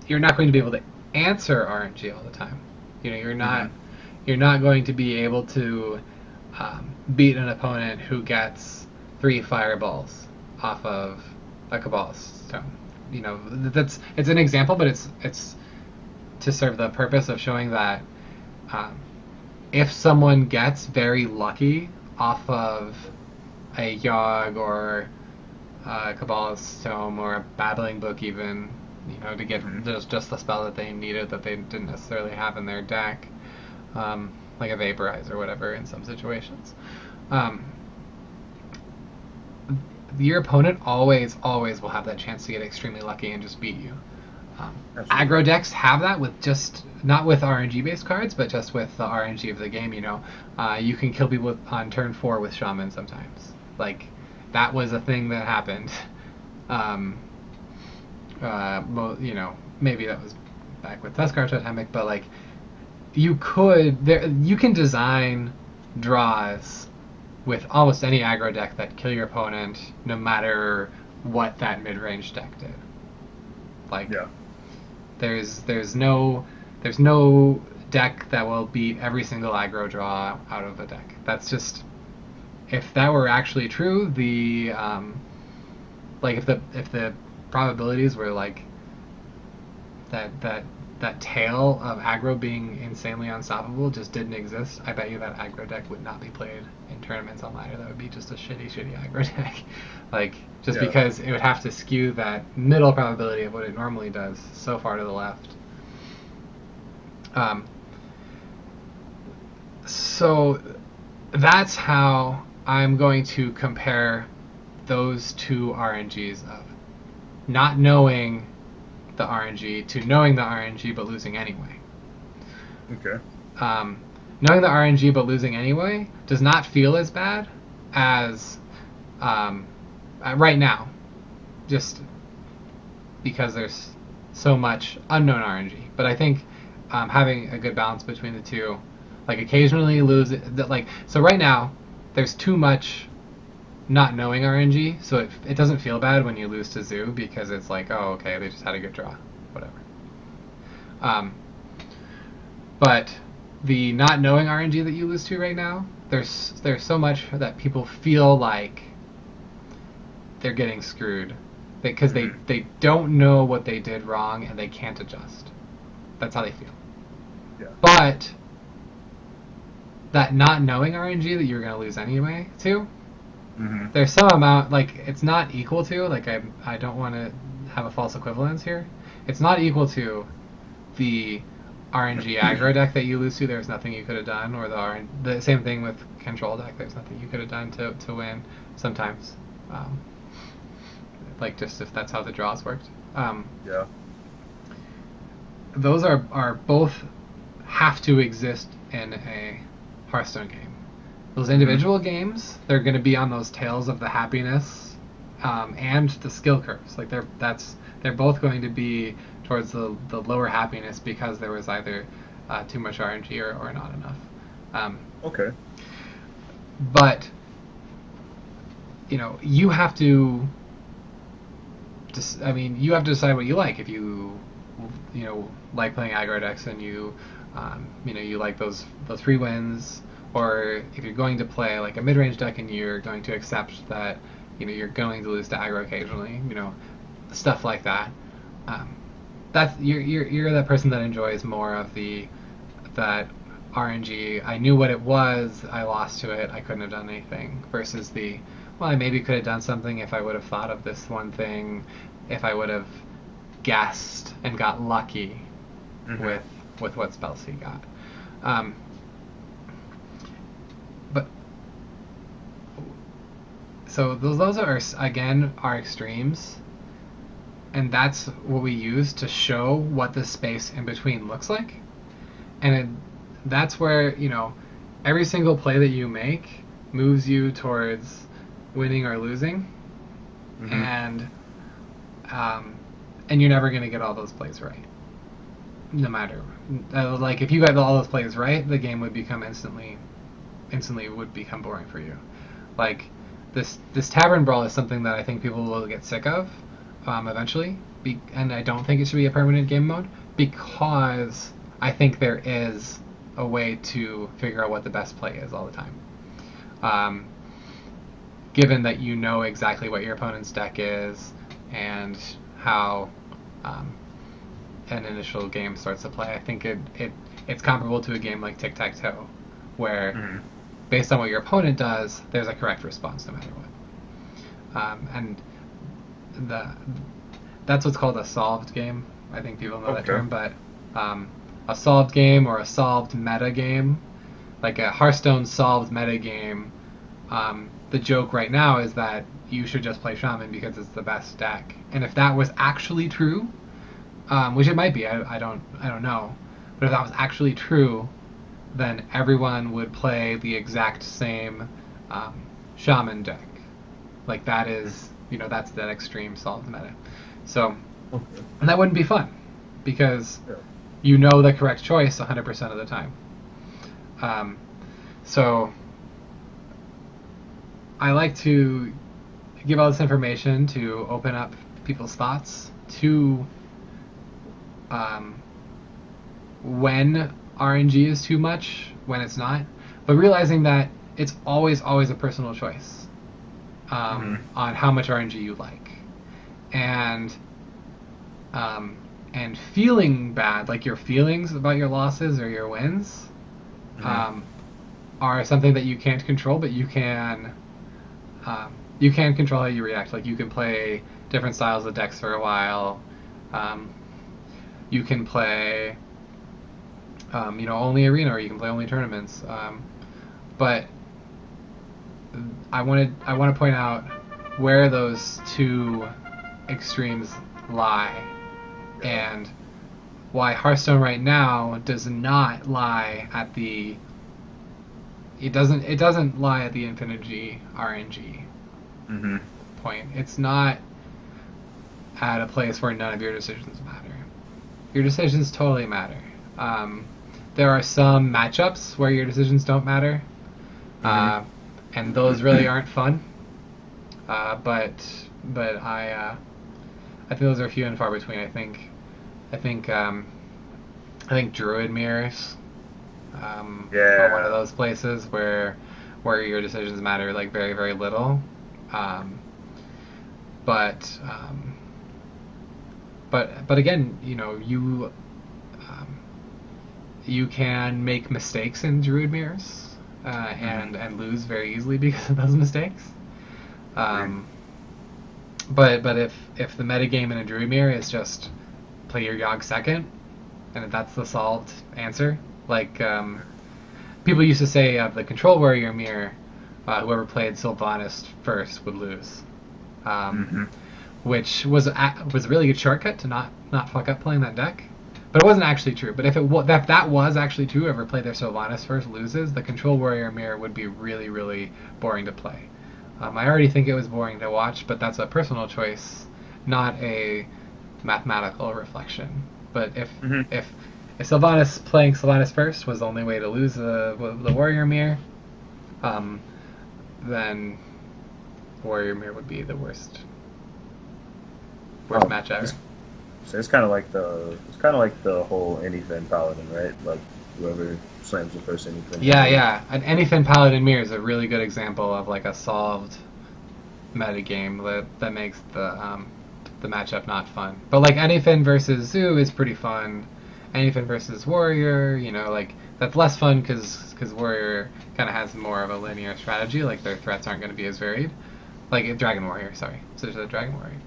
going to be able to answer RNG all the time. You're not going to be able to beat an opponent who gets 3 fireballs off of a Kabbalist Stone. It's an example, but it's to serve the purpose of showing that if someone gets very lucky off of a Yogg or a Kabbalist Tome or a Babbling Book even, to get just the spell that they needed that they didn't necessarily have in their deck, like a Vaporize or whatever in some situations. Your opponent always will have that chance to get extremely lucky and just beat you. Aggro decks have that with not with RNG based cards, but just with the RNG of the game. You can kill people on turn 4 with Shaman sometimes. Like, that was a thing that happened. Maybe that was back with Tuskar Totemic, but like, you can design draws with almost any aggro deck that kill your opponent, no matter what that mid-range deck did. Like, there's no deck that will beat every single aggro draw out of a deck. That's just, if that were actually true, the like if the probabilities were like that tail of aggro being insanely unstoppable just didn't exist, I bet you that aggro deck would not be played in tournaments on ladder. That would be just a shitty aggro deck. Like, because it would have to skew that middle probability of what it normally does so far to the left. So that's how I'm going to compare those two RNGs of not knowing the RNG to knowing the RNG but losing anyway. Okay. Knowing the RNG but losing anyway does not feel as bad as right now, just because there's so much unknown RNG. But I think having a good balance between the two, like occasionally lose it, like so right now there's too much not knowing RNG, so it doesn't feel bad when you lose to Zoo because it's like, oh, okay, they just had a good draw, whatever. But the not knowing RNG that you lose to right now, there's so much that people feel like they're getting screwed because they don't know what they did wrong and they can't adjust. That's how they feel. Yeah. But that not knowing RNG that you're going to lose anyway to, there's some amount, like, it's not equal to, like, I don't want to have a false equivalence here. It's not equal to the RNG aggro deck that you lose to. There's nothing you could have done, or the same thing with control deck. There's nothing you could have done to win sometimes. Like, just if that's how the draws worked. Yeah. Those are both have to exist in a Hearthstone game. Those individual games, they're going to be on those tails of the happiness and the skill curves. Like they're both going to be towards the lower happiness because there was either too much RNG or not enough. Okay. But you have to. You have to decide what you like. If you like playing aggro decks and you like those free wins. Or if you're going to play like a mid-range deck and you're going to accept that you're going to lose to aggro occasionally, stuff like that. That's you're that person that enjoys more of that RNG. I knew what it was, I lost to it, I couldn't have done anything. Versus I maybe could have done something if I would have thought of this one thing, if I would have guessed and got lucky with what spells he got. So those are, again, our extremes, and that's what we use to show what the space in between looks like. And that's where, every single play that you make moves you towards winning or losing. And you're never going to get all those plays right. No matter. Like, if you got all those plays right, the game would become instantly would become boring for you. Like, this tavern brawl is something that I think people will get sick of eventually, and I don't think it should be a permanent game mode because I think there is a way to figure out what the best play is all the time. Given that you know exactly what your opponent's deck is and how an initial game starts to play, I think it's comparable to a game like Tic-Tac-Toe, where based on what your opponent does, there's a correct response no matter what. And that's what's called a solved game. I think people know that term, but a solved game or a solved meta game, like a Hearthstone solved meta game, the joke right now is that you should just play Shaman because it's the best deck. And if that was actually true, which it might be, I don't know, but if that was actually true, then everyone would play the exact same Shaman deck. Like that is, that's that extreme solved meta. So, and that wouldn't be fun because you know the correct choice 100% of the time. So I like to give all this information to open up people's thoughts to when RNG is too much, when it's not, but realizing that it's always a personal choice on how much RNG you like, and feeling bad, like your feelings about your losses or your wins, are something that you can't control, but you can control how you react. Like you can play different styles of decks for a while. You can play only arena, or you can play only tournaments. but I want to point out where those two extremes lie, and why Hearthstone right now does not lie at the it doesn't lie at the Infinity RNG point. It's not at a place where none of your decisions matter. Your decisions totally matter. There are some matchups where your decisions don't matter, and those really aren't fun. But I think those are few and far between. I think Druid mirrors are one of those places where your decisions matter like very, very little. But again, you can make mistakes in Druid mirrors and lose very easily because of those mistakes. But if the metagame in a Druid mirror is just play your Yogg second, and that's the solved answer, like people used to say of the Control Warrior mirror, whoever played Sylvanas first would lose, which was a really good shortcut to not fuck up playing that deck. But it wasn't actually true. But if that was actually true, whoever played their Sylvanas first loses, the Control Warrior mirror would be really, really boring to play. I already think it was boring to watch, but that's a personal choice, not a mathematical reflection. But if Sylvanas playing Sylvanas first was the only way to lose the Warrior mirror, then Warrior mirror would be the worst match ever. So it's kind of like the whole anything paladin, right? Like whoever slams the first anything. Yeah. An anything paladin mirror is a really good example of like a solved metagame that makes the matchup not fun. But like anything versus Zoo is pretty fun. Anything versus Warrior, like that's less fun because Warrior kind of has more of a linear strategy. Like their threats aren't going to be as varied. Like Dragon Warrior, sorry, so there's a Dragon Warrior.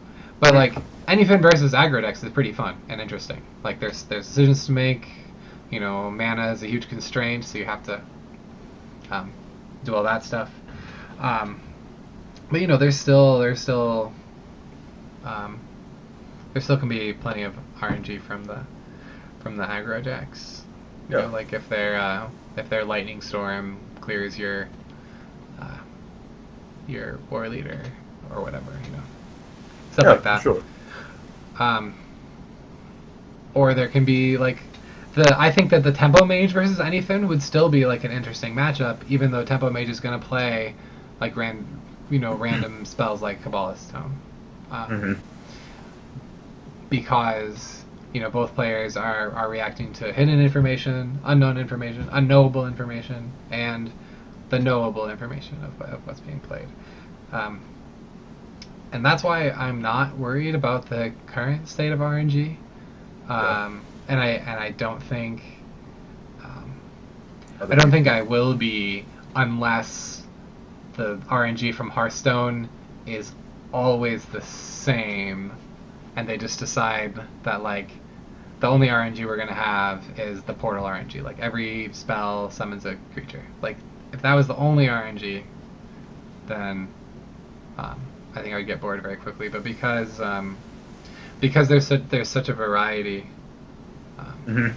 But like anything versus aggro decks is pretty fun and interesting. Like there's decisions to make. Mana is a huge constraint, so you have to do all that stuff. But there's still can be plenty of RNG from the aggro decks. Like if their Lightning Storm clears your War Leader or whatever, stuff like that. Sure. Or there can be like I think that the Tempo Mage versus anything would still be like an interesting matchup, even though Tempo Mage is going to play like random spells like Kabbalist Tome, because both players are reacting to hidden information, unknown information, unknowable information, and the knowable information of what's being played. And that's why I'm not worried about the current state of RNG. And I don't think I will be unless the RNG from Hearthstone is always the same, and they just decide that like the only RNG we're gonna have is the Portal RNG. Like every spell summons a creature. Like if that was the only RNG, then I think I would get bored very quickly. But because there's such a variety. I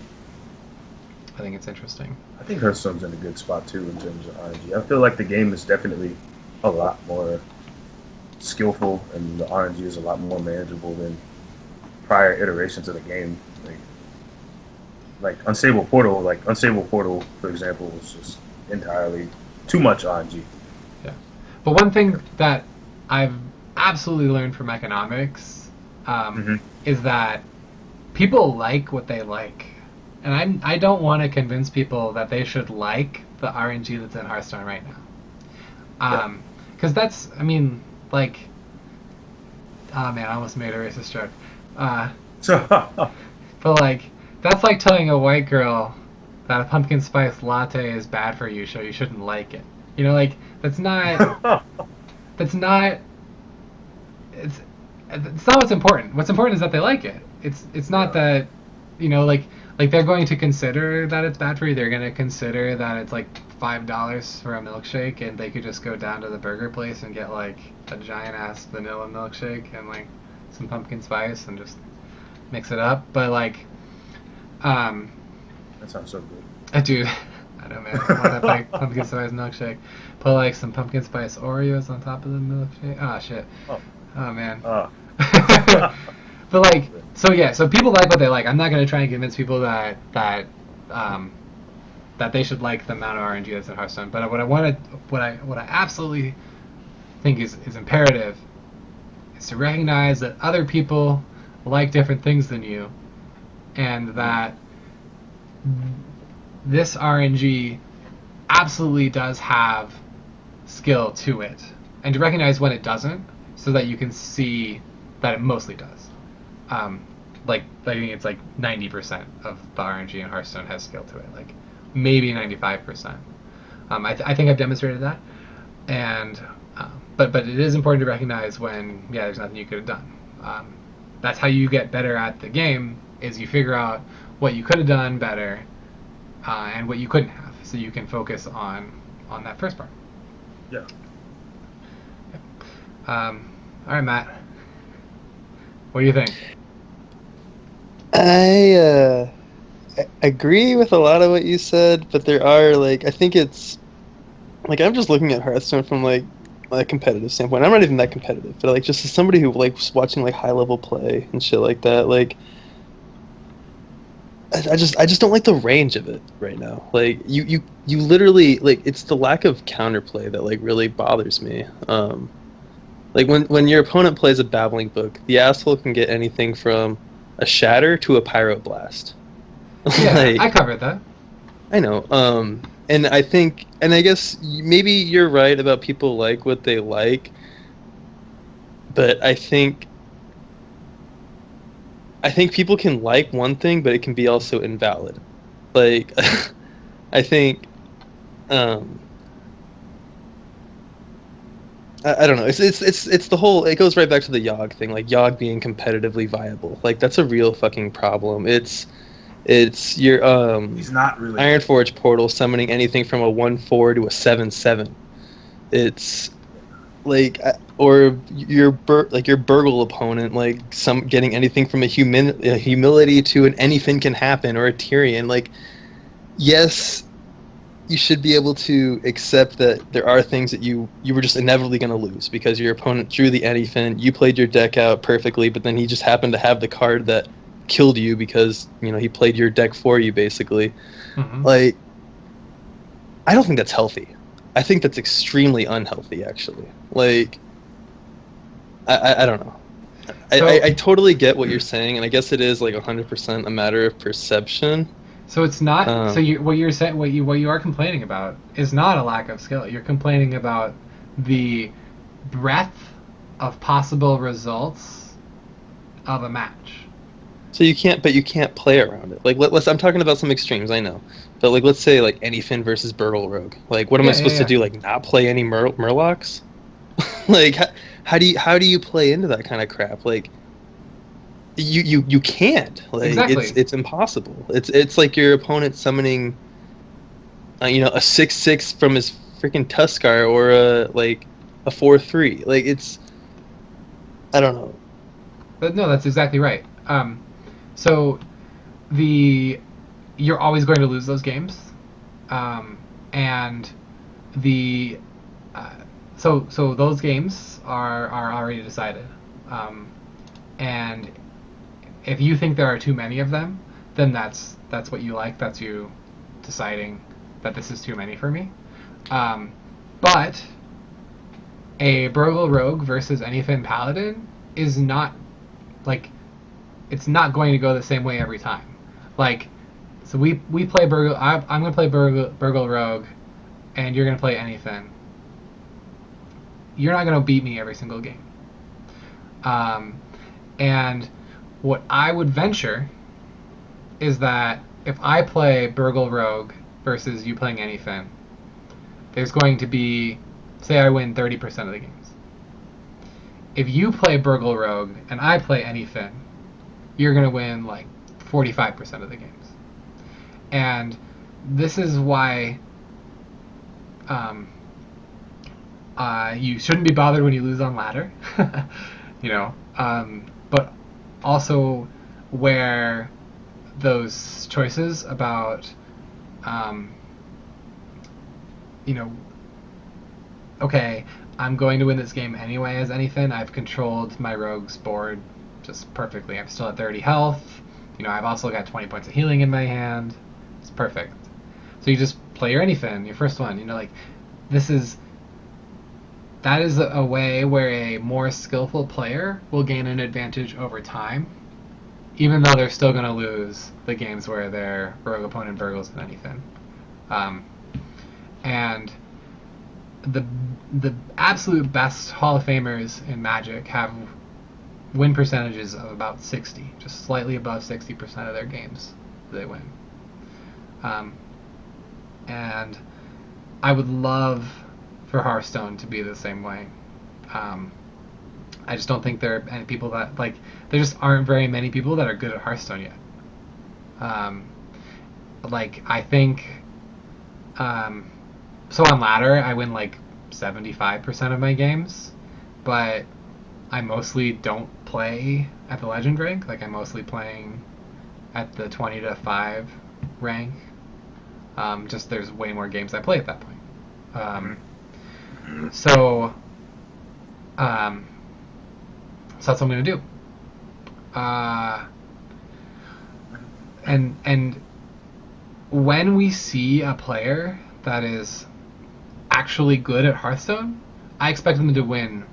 think it's interesting. I think Hearthstone's in a good spot too in terms of RNG. I feel like the game is definitely a lot more skillful, and the RNG is a lot more manageable than prior iterations of the game. Like Unstable Portal, for example, was just entirely too much RNG. Yeah, but one thing that I've absolutely learned from economics is that people like what they like, and I don't want to convince people that they should like the RNG that's in Hearthstone right now, because that's, I almost made a racist joke, but like that's like telling a white girl that a pumpkin spice latte is bad for you, so you shouldn't like it. Like that's not it's not what's important. What's important is that they like it. It's not that, like like they're going to consider that it's bad for you. They're going to consider that it's like $5 for a milkshake, and they could just go down to the burger place and get like a giant ass vanilla milkshake and like some pumpkin spice and just mix it up. But like, That sounds so good. dude, I know, man. I want that like pumpkin spice milkshake. Put like some pumpkin spice Oreos on top of the milkshake. Oh shit. Oh man. But like, so yeah, so people like what they like. I'm not gonna try and convince people that that they should like the amount of RNG that's in Hearthstone. But what I absolutely think is imperative is to recognize that other people like different things than you, and that this RNG absolutely does have skill to it, and to recognize when it doesn't, so that you can see that it mostly does. Like I think it's like 90% of the RNG in Hearthstone has skill to it, like maybe 95%. I think I've demonstrated that, and but it is important to recognize when there's nothing you could have done. That's how you get better at the game, is you figure out what you could have done better, and what you couldn't have, so you can focus on that first part. Yeah. All right, Matt. What do you think? I agree with a lot of what you said, but there are I think it's I'm just looking at Hearthstone from like a competitive standpoint. I'm not even that competitive, but just as somebody who likes watching high level play and shit like that, I just don't like the range of it right now. You literally it's the lack of counterplay that really bothers me. When your opponent plays a Babbling Book, the asshole can get anything from a Shatter to a Pyroblast. Yeah, I covered that. I know. And I think, and I guess maybe you're right about people like what they like, but I think people can like one thing, but it can be also invalid. I think, I don't know. It's the whole. It goes right back to the Yogg thing, Yogg being competitively viable. That's a real fucking problem. It's your He's not really Ironforge portal summoning anything from a 1/4 to a 7/7. It's or your Burgle opponent some getting anything from a humility to an anything can happen, or a Tyrion. Yes, you should be able to accept that there are things that you were just inevitably going to lose because your opponent drew the anything, you played your deck out perfectly, but then he just happened to have the card that killed you because he played your deck for you, basically. Mm-hmm. I don't think that's healthy. I think that's extremely unhealthy, actually. I don't know. So, I totally get what you're saying, and I guess it is 100% a matter of perception. So it's not. What you're saying, what you are complaining about, is not a lack of skill. You're complaining about the breadth of possible results of a match. So you can't play around it. I'm talking about some extremes, I know, but let's say Anyfin versus Burgle Rogue. What am I supposed to do? Not play any Murlocs? How do you play into that kind of crap? You can't. Exactly. It's impossible. It's like your opponent summoning a 6/6 from his freaking Tuskar, or a 4/3. It's, I don't know. But no, that's exactly right. So you're always going to lose those games, and so those games are already decided, and if you think there are too many of them, then that's what you like. That's you deciding that this is too many for me. But a Burgle Rogue versus Anyfin Paladin is not it's not going to go the same way every time. So we play Burgle. I'm going to play Burgle Rogue, and you're going to play Anyfin. You're not going to beat me every single game. And what I would venture is that if I play Burgle Rogue versus you playing Anyfin, there's going to be, say I win 30% of the games. If you play Burgle Rogue and I play Anyfin, you're going to win 45% of the games. And this is why you shouldn't be bothered when you lose on ladder, but also where those choices about, okay, I'm going to win this game anyway as anything. I've controlled my rogue's board just perfectly. I'm still at 30 health. I've also got 20 points of healing in my hand. It's perfect. So you just play your anything, your first one. That is a way where a more skillful player will gain an advantage over time, even though they're still going to lose the games where their rogue opponent burgles in anything. And the absolute best Hall of Famers in Magic have win percentages of about 60, just slightly above 60% of their games they win. And I would love for Hearthstone to be the same way. I just don't think there are any people that, there just aren't very many people that are good at Hearthstone yet. I think, so on ladder, I win 75% of my games, but I mostly don't play at the legend rank. I'm mostly playing at the 20 to 5 rank. Just there's way more games I play at that point. So that's what I'm gonna do. And when we see a player that is actually good at Hearthstone, I expect them to win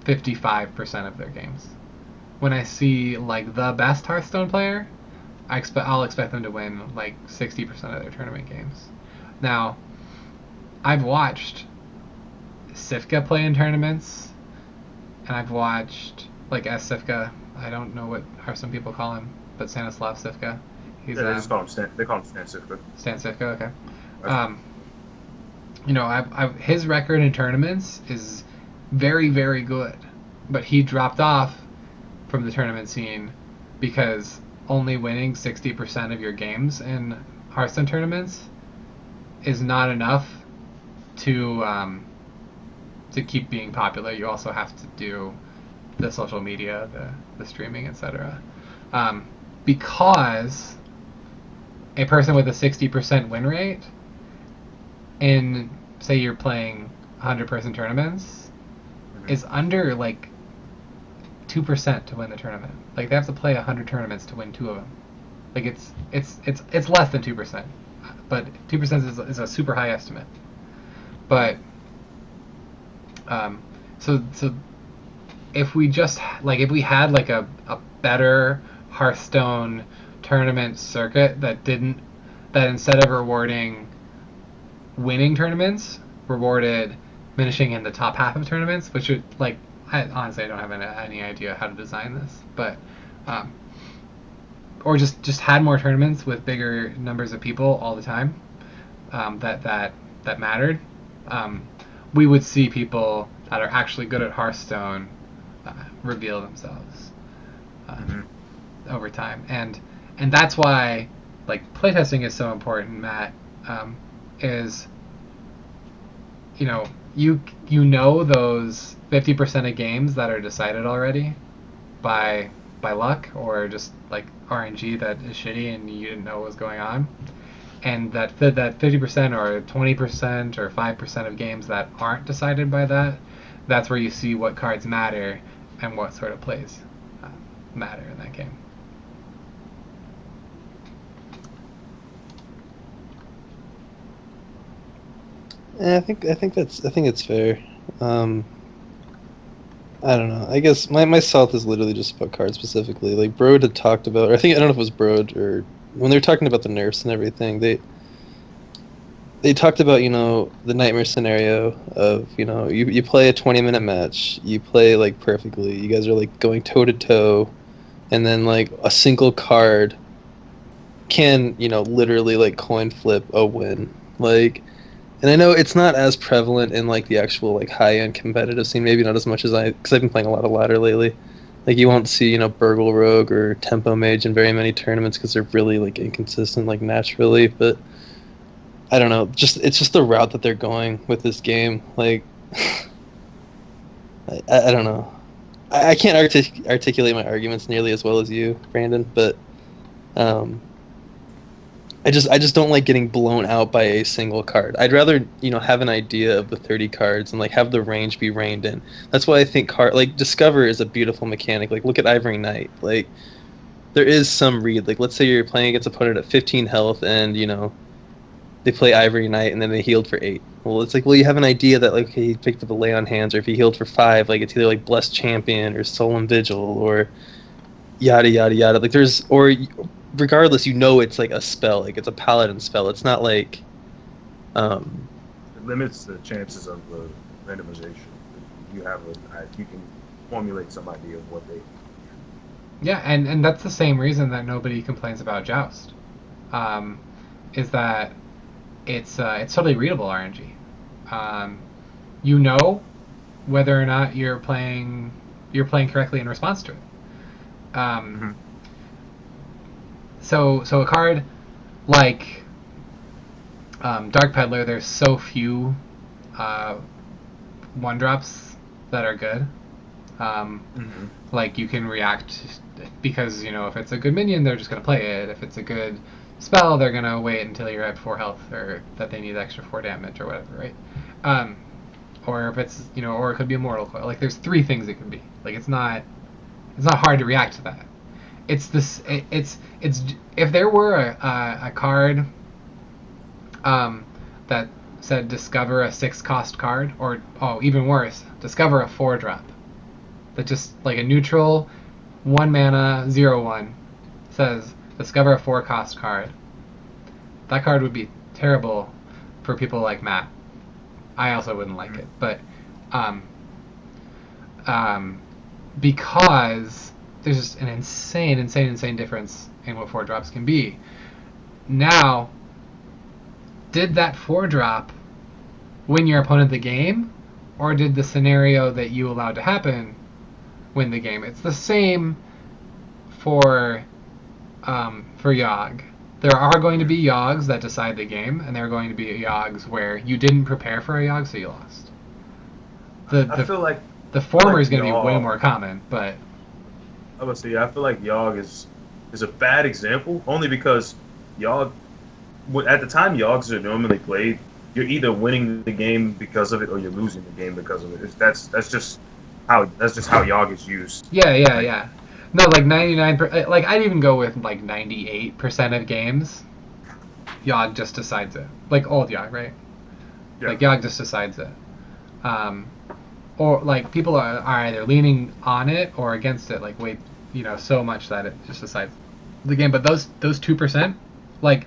55% of their games. When I see the best Hearthstone player, I'll expect them to win 60% of their tournament games. Now, I've watched Sifka play in tournaments, and I've watched S Sifka. I don't know what Hearthstone people call him, but Stanislav Sifka. They just call him Stan. They call him Stan Sifka. Stan Sifka, okay. His record in tournaments is very, very good, but he dropped off from the tournament scene because only winning 60% of your games in Hearthstone tournaments is not enough to keep being popular. You also have to do the social media, the streaming, etc. Because a person with a 60% win rate in, say, you're playing 100-person tournaments, is under 2% to win the tournament. They have to play 100 tournaments to win 2 of them. It's less than 2%, but 2% is a super high estimate. But so if we just if we had a better Hearthstone tournament circuit that instead of rewarding winning tournaments, rewarded finishing in the top half of tournaments, which would honestly I don't have any idea how to design this, but or just had more tournaments with bigger numbers of people all the time that mattered, we would see people that are actually good at Hearthstone reveal themselves over time, and that's why playtesting is so important, Matt. Is you know those 50% of games that are decided already by luck or just RNG that is shitty and you didn't know what was going on, and that 50% or 20% or 5% of games that aren't decided by that's where you see what cards matter and what sort of plays matter in that game. Yeah, I think it's fair. I don't know. I guess my South is literally just about cards specifically. Broad had talked about, or I don't know if it was Broad or when they were talking about the nerfs and everything. They talked about the nightmare scenario of you play a 20-minute match, you play perfectly, you guys are going toe to toe, and then a single card can literally coin flip a win. And I know it's not as prevalent in the actual high end competitive scene, maybe not as much as because I've been playing a lot of ladder lately, Like you won't see, Burgle Rogue or Tempo Mage in very many tournaments because they're really like inconsistent, like naturally. But I don't know, it's just the route that they're going with this game. Like I don't know. I can't articulate my arguments nearly as well as you, Brandon. But um, I just don't like getting blown out by a single card. I'd rather have an idea of the 30 cards and like have the range be reined in. That's why I think Discover is a beautiful mechanic. Like look at Ivory Knight. Like there is some read. Like let's say you're playing against an opponent at 15 health and they play Ivory Knight and then they healed for 8. Well, it's like you have an idea that like okay, he picked up a Lay on Hands, or if he healed for 5, like it's either like Blessed Champion or Solemn Vigil or yada yada yada. Like regardless, it's like a spell, like it's a paladin spell. It's not like It limits the chances of the randomization. You can formulate some idea of what they. Yeah, and that's the same reason that nobody complains about Joust, is that it's totally readable RNG. Whether or not you're playing correctly in response to it. So a card like Dark Peddler, there's so few 1-drops that are good. Like you can react because if it's a good minion, they're just gonna play it. If it's a good spell, they're gonna wait until you're at 4 health or that they need extra 4 damage or whatever, right? Or if it's or it could be a Mortal Coil. Like there's 3 things it can be. Like it's not hard to react to that. It's this. It's if there were a card that said discover a 6-cost card, or even worse, discover a 4-drop that just like a neutral 1 mana 0/1 says discover a 4-cost card. That card would be terrible for people like Matt. I also wouldn't like it, but because there's just an insane difference in what 4-drops can be. Now, did that 4-drop win your opponent the game, or did the scenario that you allowed to happen win the game? It's the same for Yogg. There are going to be Yoggs that decide the game, and there are going to be Yoggs where you didn't prepare for a Yogg, so you lost. I feel like the former is going to be way more common, but I would say I feel like Yogg is a bad example only because Yogg, at the time Yoggs are normally played, you're either winning the game because of it or you're losing the game because of it. That's just how Yogg is used. Yeah. No, like 99%. Like I'd even go with like 98% of games. Yogg just decides it. Like old Yogg, right? Yeah. Like Yogg just decides it. Or like people are either leaning on it or against it. Like wait, so much that it just decides the game. But those 2%, like,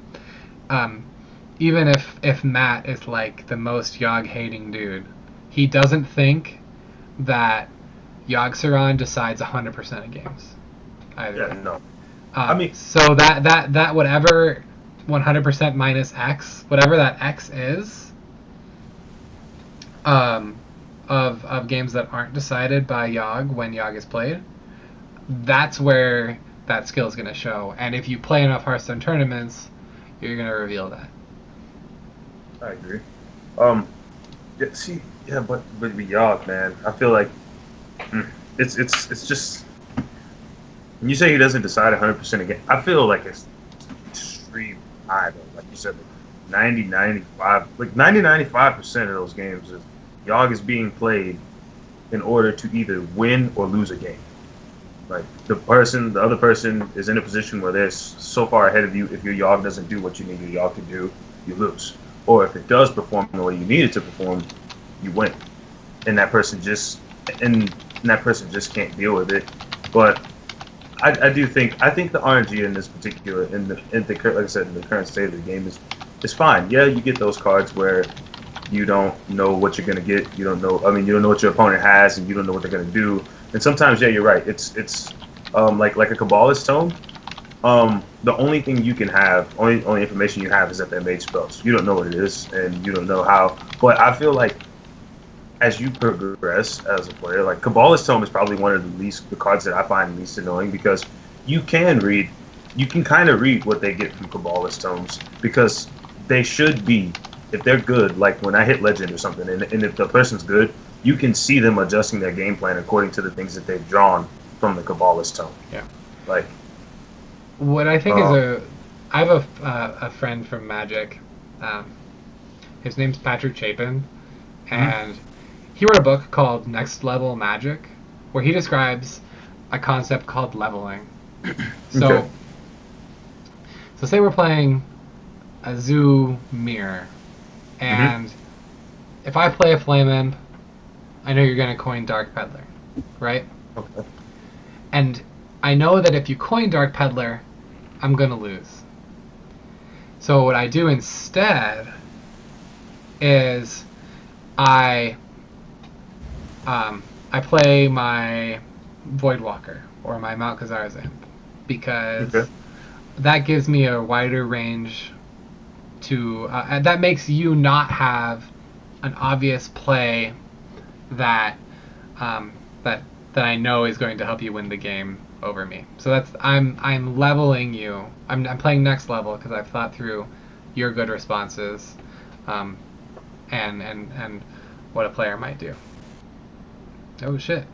even if Matt is like the most Yogg hating dude, he doesn't think that Yogg Saron decides 100% of games either. Yeah, no. I mean, so that whatever 100% minus X, whatever that X is, of games that aren't decided by Yogg when Yogg is played, that's where that skill is going to show. And if you play enough Hearthstone tournaments, you're going to reveal that. I agree. But with Yogg, man, I feel like it's just when you say he doesn't decide 100% again, I feel like it's extreme high though. Like you said, 95% of those games is Yogg is being played in order to either win or lose a game. Like the other person is in a position where they're so far ahead of you. If your Yogg doesn't do what you need your Yogg to do, you lose. Or if it does perform the way you need it to perform, you win. And that person just can't deal with it. But I think the RNG in this particular like I said, in the current state of the game is fine. Yeah, you get those cards where you don't know what you're gonna get. You don't know what your opponent has, and you don't know what they're gonna do. And sometimes, yeah, you're right. It's like a Kabbalist tome. The only thing you can have, only information you have is that they're mage spells. You don't know what it is, and you don't know how. But I feel like as you progress as a player, like Cabalist Tome is probably one of the cards that I find least annoying because you can read, you can kind of read what they get from Cabalist Tomes because they should be, if they're good, like when I hit Legend or something, and if the person's good, you can see them adjusting their game plan according to the things that they've drawn from the Cabalist Tome. Yeah. Like, what I think I have a friend from Magic. His name's Patrick Chapin, and he wrote a book called Next Level Magic, where he describes a concept called leveling. So, so say we're playing a zoo mirror, and if I play a Flame Imp, I know you're going to coin Dark Peddler, right? okay. And I know that if you coin Dark Peddler, I'm going to lose. So what I do instead is I play my Voidwalker or my Mount Kazar's Imp because that gives me a wider range to that makes you not have an obvious play that that I know is going to help you win the game over me. So that's I'm leveling you. I'm playing next level because I've thought through your good responses, and what a player might do. Oh shit.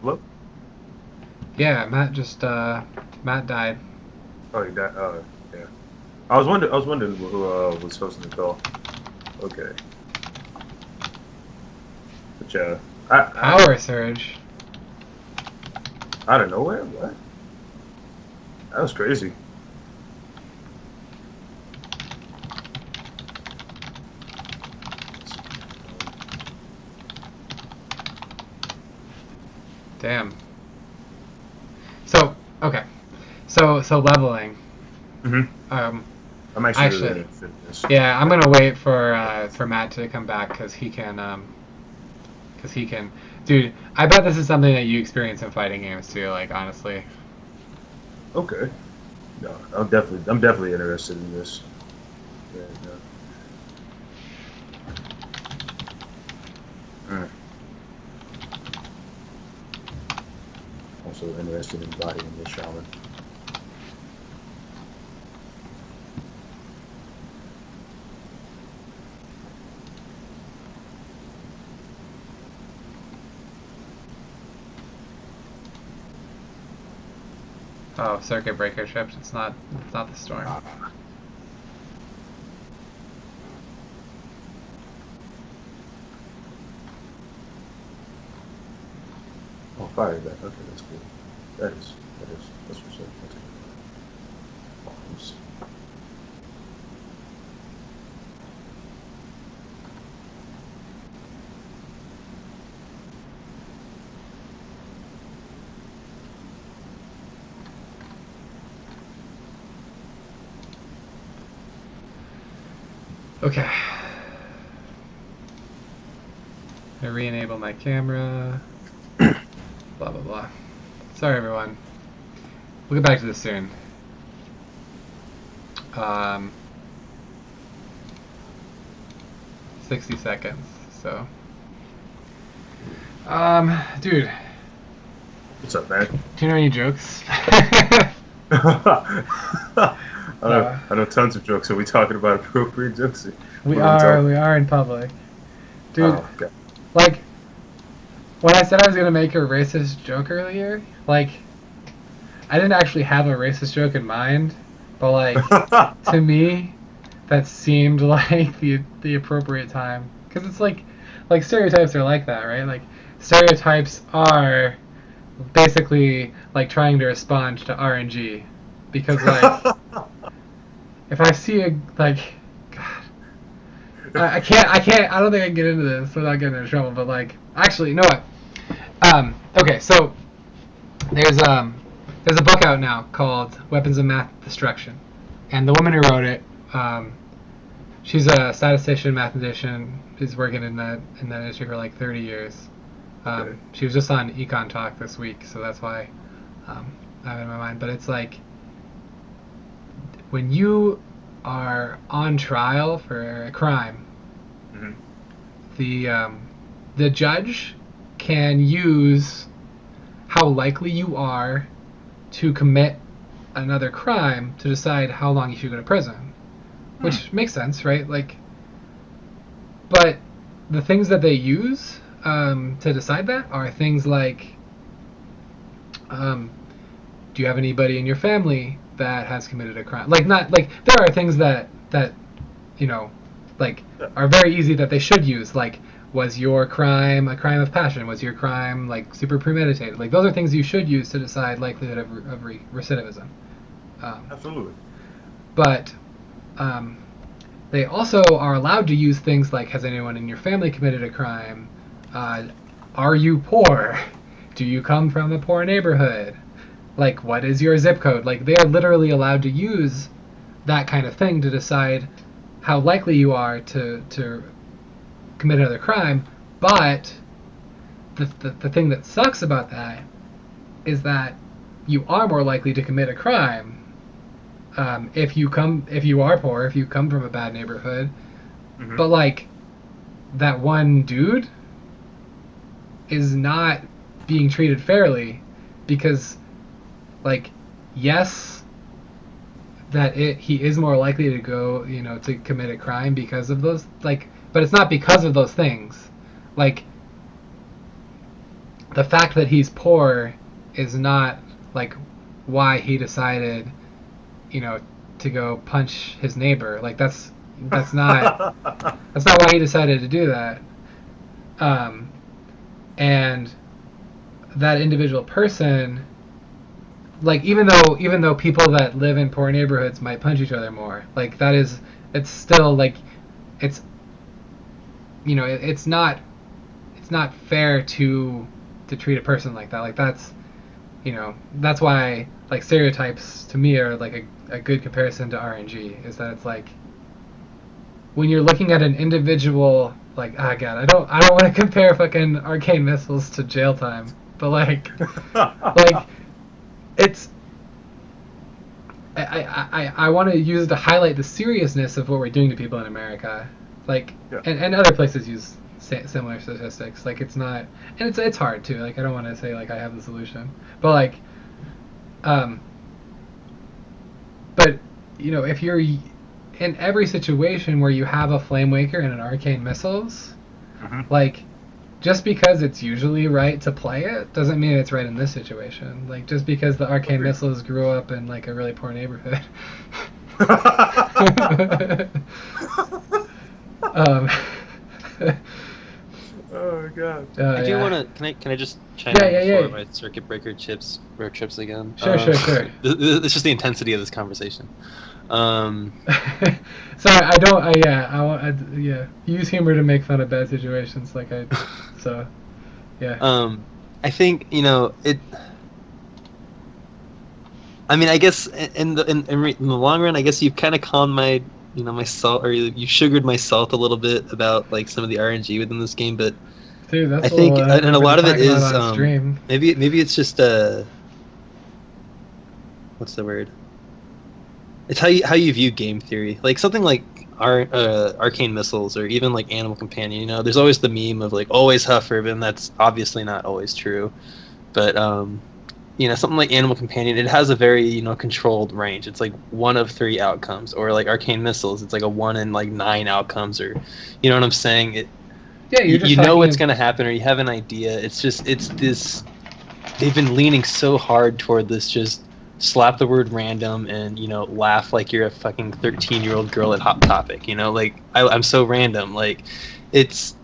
Hello? Yeah, Matt died. Oh, you died. Oh, yeah. I was wondering who was supposed to call. Okay. But yeah, Power surge. out of nowhere. What? That was crazy. Damn. So okay. So leveling. I'm actually really interested in this. Yeah, I'm gonna wait for Matt to come back because he can. Dude, I bet this is something that you experience in fighting games too. Like honestly. Okay. No, I'm definitely interested in this. Yeah, no. Also interested in bodying this shaman. Oh, circuit breaker trips. It's not the storm. Oh, fire back. Okay, that's cool. That's what's up. That's cool. Bombs. Okay. I re-enable my camera. Blah blah blah. Sorry everyone. We'll get back to this soon. 60 seconds. So. Dude. What's up, man? Do you know any jokes? I know tons of jokes. Are we talking about appropriate jokes? We are in public. Dude, Oh, okay. like, when I said I was going to make a racist joke earlier, like, I didn't actually have a racist joke in mind, but, like, to me, that seemed like the appropriate time. Because it's like stereotypes are like that, right? Like, stereotypes are basically, like, trying to respond to RNG. Because, like, if I see a, like, God, I don't think I can get into this without getting in trouble, but, like, actually, you know what? Okay, so, there's a book out now called Weapons of Math Destruction. And the woman who wrote it, she's a statistician, mathematician, she's working in that industry for, like, 30 years. Okay. She was just on Econ Talk this week, so that's why I have it in my mind. But it's like when you are on trial for a crime, Hmm. the judge can use how likely you are to commit another crime to decide how long you should go to prison, which makes sense, right? Like, but the things that they use to decide that are things like, do you have anybody in your family that has committed a crime? Like, not like there are things that you know, like are very easy that they should use. Like, was your crime a crime of passion? Was your crime like super premeditated? Like, those are things you should use to decide likelihood of recidivism. Absolutely. But they also are allowed to use things like, has anyone in your family committed a crime? Are you poor? Do you come from a poor neighborhood? Like, what is your zip code? Like, they are literally allowed to use that kind of thing to decide how likely you are to commit another crime. But the thing that sucks about that is that you are more likely to commit a crime if you are poor, if you come from a bad neighborhood. Hmm. But like, that one dude is not being treated fairly because, like, yes, that he is more likely to go, to commit a crime because of those, like, but it's not because of those things. Like, the fact that he's poor is not like why he decided, to go punch his neighbor. Like, that's not why he decided to do that. And that individual person, like, even though people that live in poor neighborhoods might punch each other more, like, it's still like, it's it's not fair to treat a person like that. Like, that's why, like, stereotypes to me are like a good comparison to RNG, is that it's like, when you're looking at an individual, like, God, I don't want to compare fucking arcane missiles to jail time, but like it's, I want to use it to highlight the seriousness of what we're doing to people in America, like, Yeah. and other places use similar statistics. Like, it's not, and it's hard too. Like, I don't want to say like I have the solution, but like, but if you're in every situation where you have a flame waker and an arcane missiles, like, just because it's usually right to play it doesn't mean it's right in this situation. Like, just because the arcane missiles grew up in like a really poor neighborhood. Oh god. I do Yeah. want to. Can I just chime Yeah, in yeah, before yeah. my circuit breaker trips again? Sure. It's just the intensity of this conversation. Sorry, yeah. Use humor to make fun of bad situations, like so, yeah. I think it. I mean, I guess in the long run, I guess you've kind of calmed my my salt, or you sugared my salt a little bit about like some of the RNG within this game, but Dude, that's I think and a inappropriate lot to of it talk about is on stream. maybe it's just what's the word? It's how you view game theory. Like something like arcane missiles, or even like Animal Companion. There's always the meme of like always Huffer, and that's obviously not always true. But something like Animal Companion, it has a very controlled range. It's like 1 of 3 outcomes, or like Arcane Missiles, it's like a 1 in like 9 outcomes, or you know what I'm saying? Yeah, you're just you know what's talking. gonna happen, or you have an idea. It's this. They've been leaning so hard toward this just slap the word random and laugh like you're a fucking 13-year-old girl at Hot Topic. Like I'm so random. Like it's.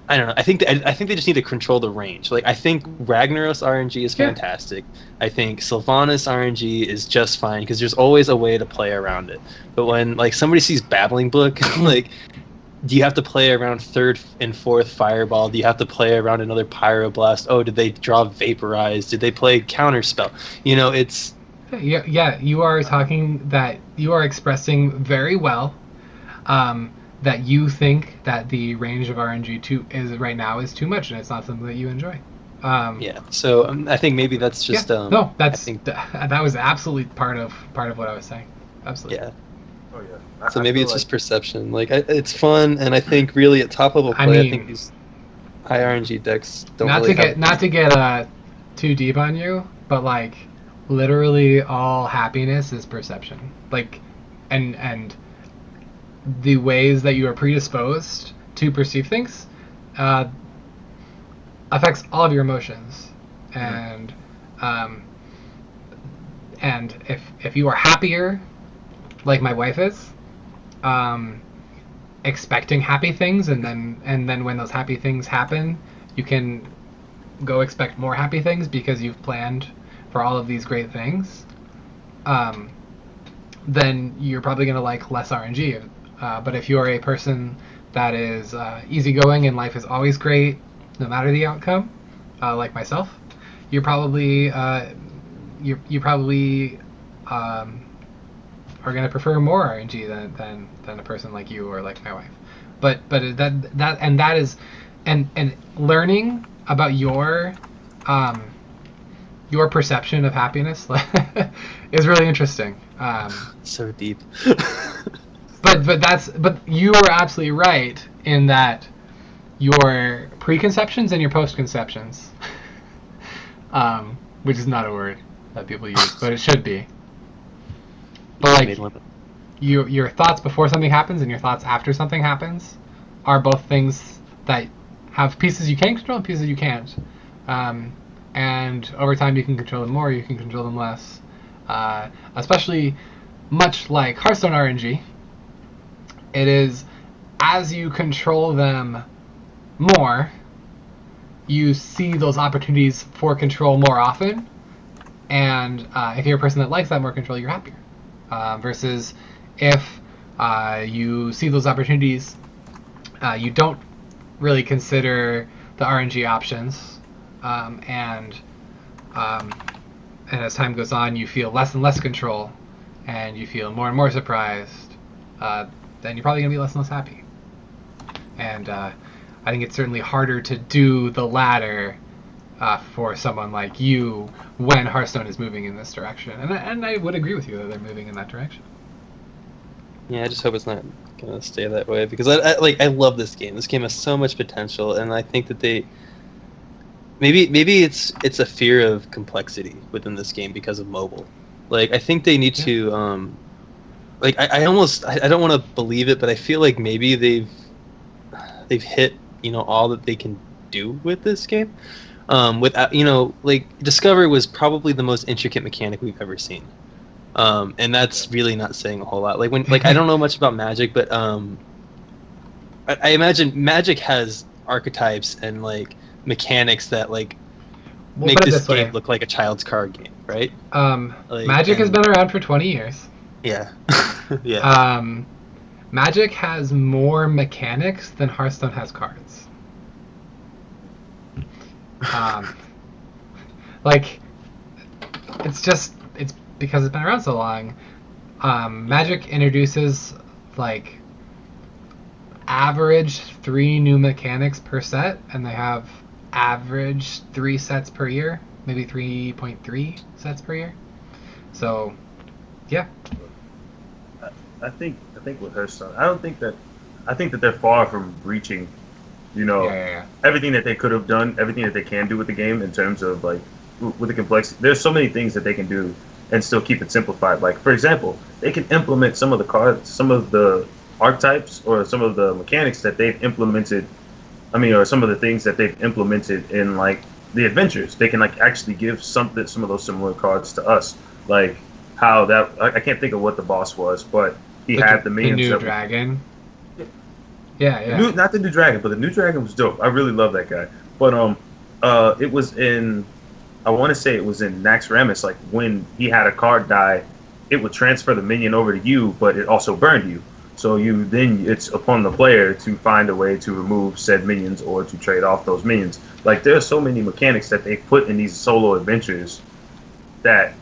I don't know. I think they just need to control the range. Like, I think Ragnaros RNG is fantastic. I think Sylvanas RNG is just fine because there's always a way to play around it. But when like somebody sees Babbling Book, like, do you have to play around 3rd and 4th Fireball? Do you have to play around another Pyroblast? Oh, did they draw Vaporize? Did they play Counterspell? It's. Yeah, you are talking that you are expressing very well. that you think that the range of RNG is right now is too much, and it's not something that you enjoy. Yeah. So I think maybe that's just no, I that's think that was absolutely part of what I was saying. Absolutely. yeah. Oh yeah. So I maybe feel it's like, just perception. Like it's fun, and I think really at top level I play, I mean, think these high RNG decks don't not really to have. get too deep on you, but like literally all happiness is perception. Like, and the ways that you are predisposed to perceive things uh, affects all of your emotions, and and if you are happier, like my wife is, um, expecting happy things, and then when those happy things happen, you can go expect more happy things because you've planned for all of these great things. Then you're probably going to like less RNG. But if you're a person that is easygoing and life is always great, no matter the outcome, like myself, you're probably you probably are going to prefer more RNG than a person like you or like my wife. But that is and learning about your perception of happiness is really interesting. So deep. But you are absolutely right in that your preconceptions and your postconceptions, which is not a word that people use, but it should be. But like your thoughts before something happens and your thoughts after something happens are both things that have pieces you can control and pieces you can't. And over time you can control them more, you can control them less. Especially much like Hearthstone RNG, it is as you control them more, you see those opportunities for control more often. And if you're a person that likes that more control, you're happier. Versus if you see those opportunities, you don't really consider the RNG options, and as time goes on, you feel less and less control, and you feel more and more surprised. Then you're probably gonna be less and less happy. And I think it's certainly harder to do the latter for someone like you when Hearthstone is moving in this direction. And I would agree with you that they're moving in that direction. Yeah, I just hope it's not gonna stay that way because I love this game. This game has so much potential, and I think that they maybe it's a fear of complexity within this game because of mobile. Like I think they need to like I almost I don't want to believe it, but I feel like maybe they've hit all that they can do with this game. Without like Discover was probably the most intricate mechanic we've ever seen. And that's really not saying a whole lot. Like I don't know much about Magic, but I imagine Magic has archetypes and like mechanics that like make this game look like a child's card game, right? Magic has been around for 20 years. Yeah. Yeah. Magic has more mechanics than Hearthstone has cards. Like it's because it's been around so long. Magic introduces like average 3 new mechanics per set, and they have average 3 sets per year, maybe 3.3 sets per year. So, yeah. I think with Hearthstone, I think that they're far from reaching, everything that they could have done, everything that they can do with the game in terms of like with the complexity. There's so many things that they can do and still keep it simplified. Like for example, they can implement some of the cards, some of the archetypes, or some of the mechanics that they've implemented. Or some of the things that they've implemented in like the adventures. They can like actually give some of those similar cards to us. Like how that I can't think of what the boss was, but he had the minions. The new dragon. Yeah. Not the new dragon, but the new dragon was dope. I really love that guy. But it was in, I want to say it was in Naxxramas. Like when he had a card die, it would transfer the minion over to you, but it also burned you. So it's upon the player to find a way to remove said minions or to trade off those minions. Like there's so many mechanics that they put in these solo adventures that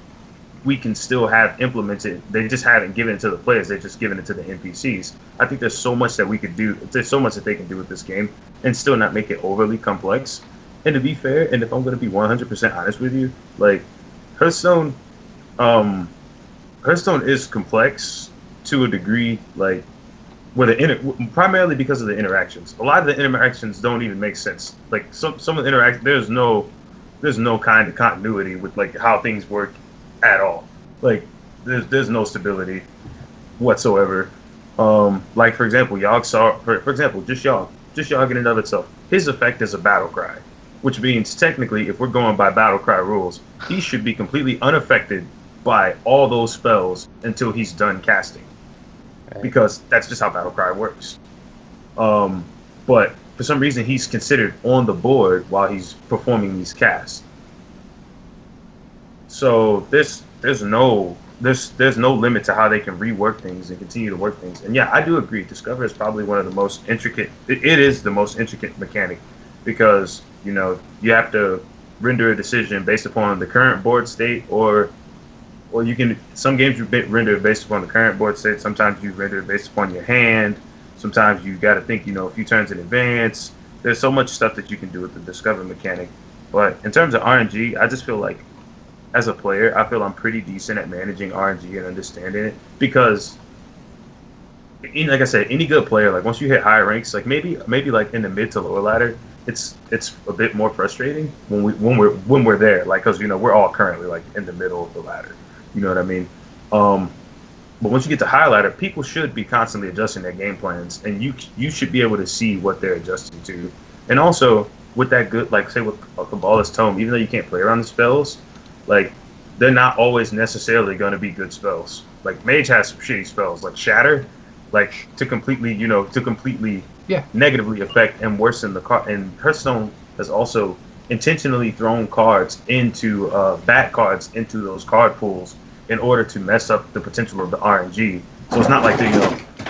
we can still have implemented. They just haven't given it to the players. They're just giving it to the NPCs. I think there's so much that we could do. There's so much that they can do with this game and still not make it overly complex. And to be fair, and if I'm going to be 100% honest with you, like Hearthstone, Hearthstone is complex to a degree, like primarily because of the interactions. A lot of the interactions don't even make sense. Like some of the interactions, there's no kind of continuity with like how things work at all. Like there's no stability whatsoever. Like for example, Yogg saw for example, just Yogg in and of itself. His effect is a battle cry, which means technically, if we're going by battle cry rules, he should be completely unaffected by all those spells until he's done casting, because that's just how battle cry works. But for some reason, he's considered on the board while he's performing these casts. So there's no limit to how they can rework things and continue to work things. And yeah, I do agree. Discover is probably one of the most intricate. It is the most intricate mechanic, because you have to render a decision based upon the current board state, or you can. Some games you render it based upon the current board state. Sometimes you render it based upon your hand. Sometimes you got to think, a few turns in advance. There's so much stuff that you can do with the discover mechanic. But in terms of RNG, I just feel like, as a player, I feel I'm pretty decent at managing RNG and understanding it, because, like I said, any good player, like once you hit higher ranks, like maybe like in the mid to lower ladder, it's a bit more frustrating when we're there, like, because we're all currently like in the middle of the ladder. You know what I mean? But once you get to higher ladder, people should be constantly adjusting their game plans, and you should be able to see what they're adjusting to. And also with that good, like say with Kabbalah's Tome, even though you can't play around the spells, like they're not always necessarily going to be good spells. Like Mage has some shitty spells, like Shatter, like to completely negatively affect and worsen the card. And Hearthstone has also intentionally thrown cards into bat cards into those card pools in order to mess up the potential of the RNG. So it's not like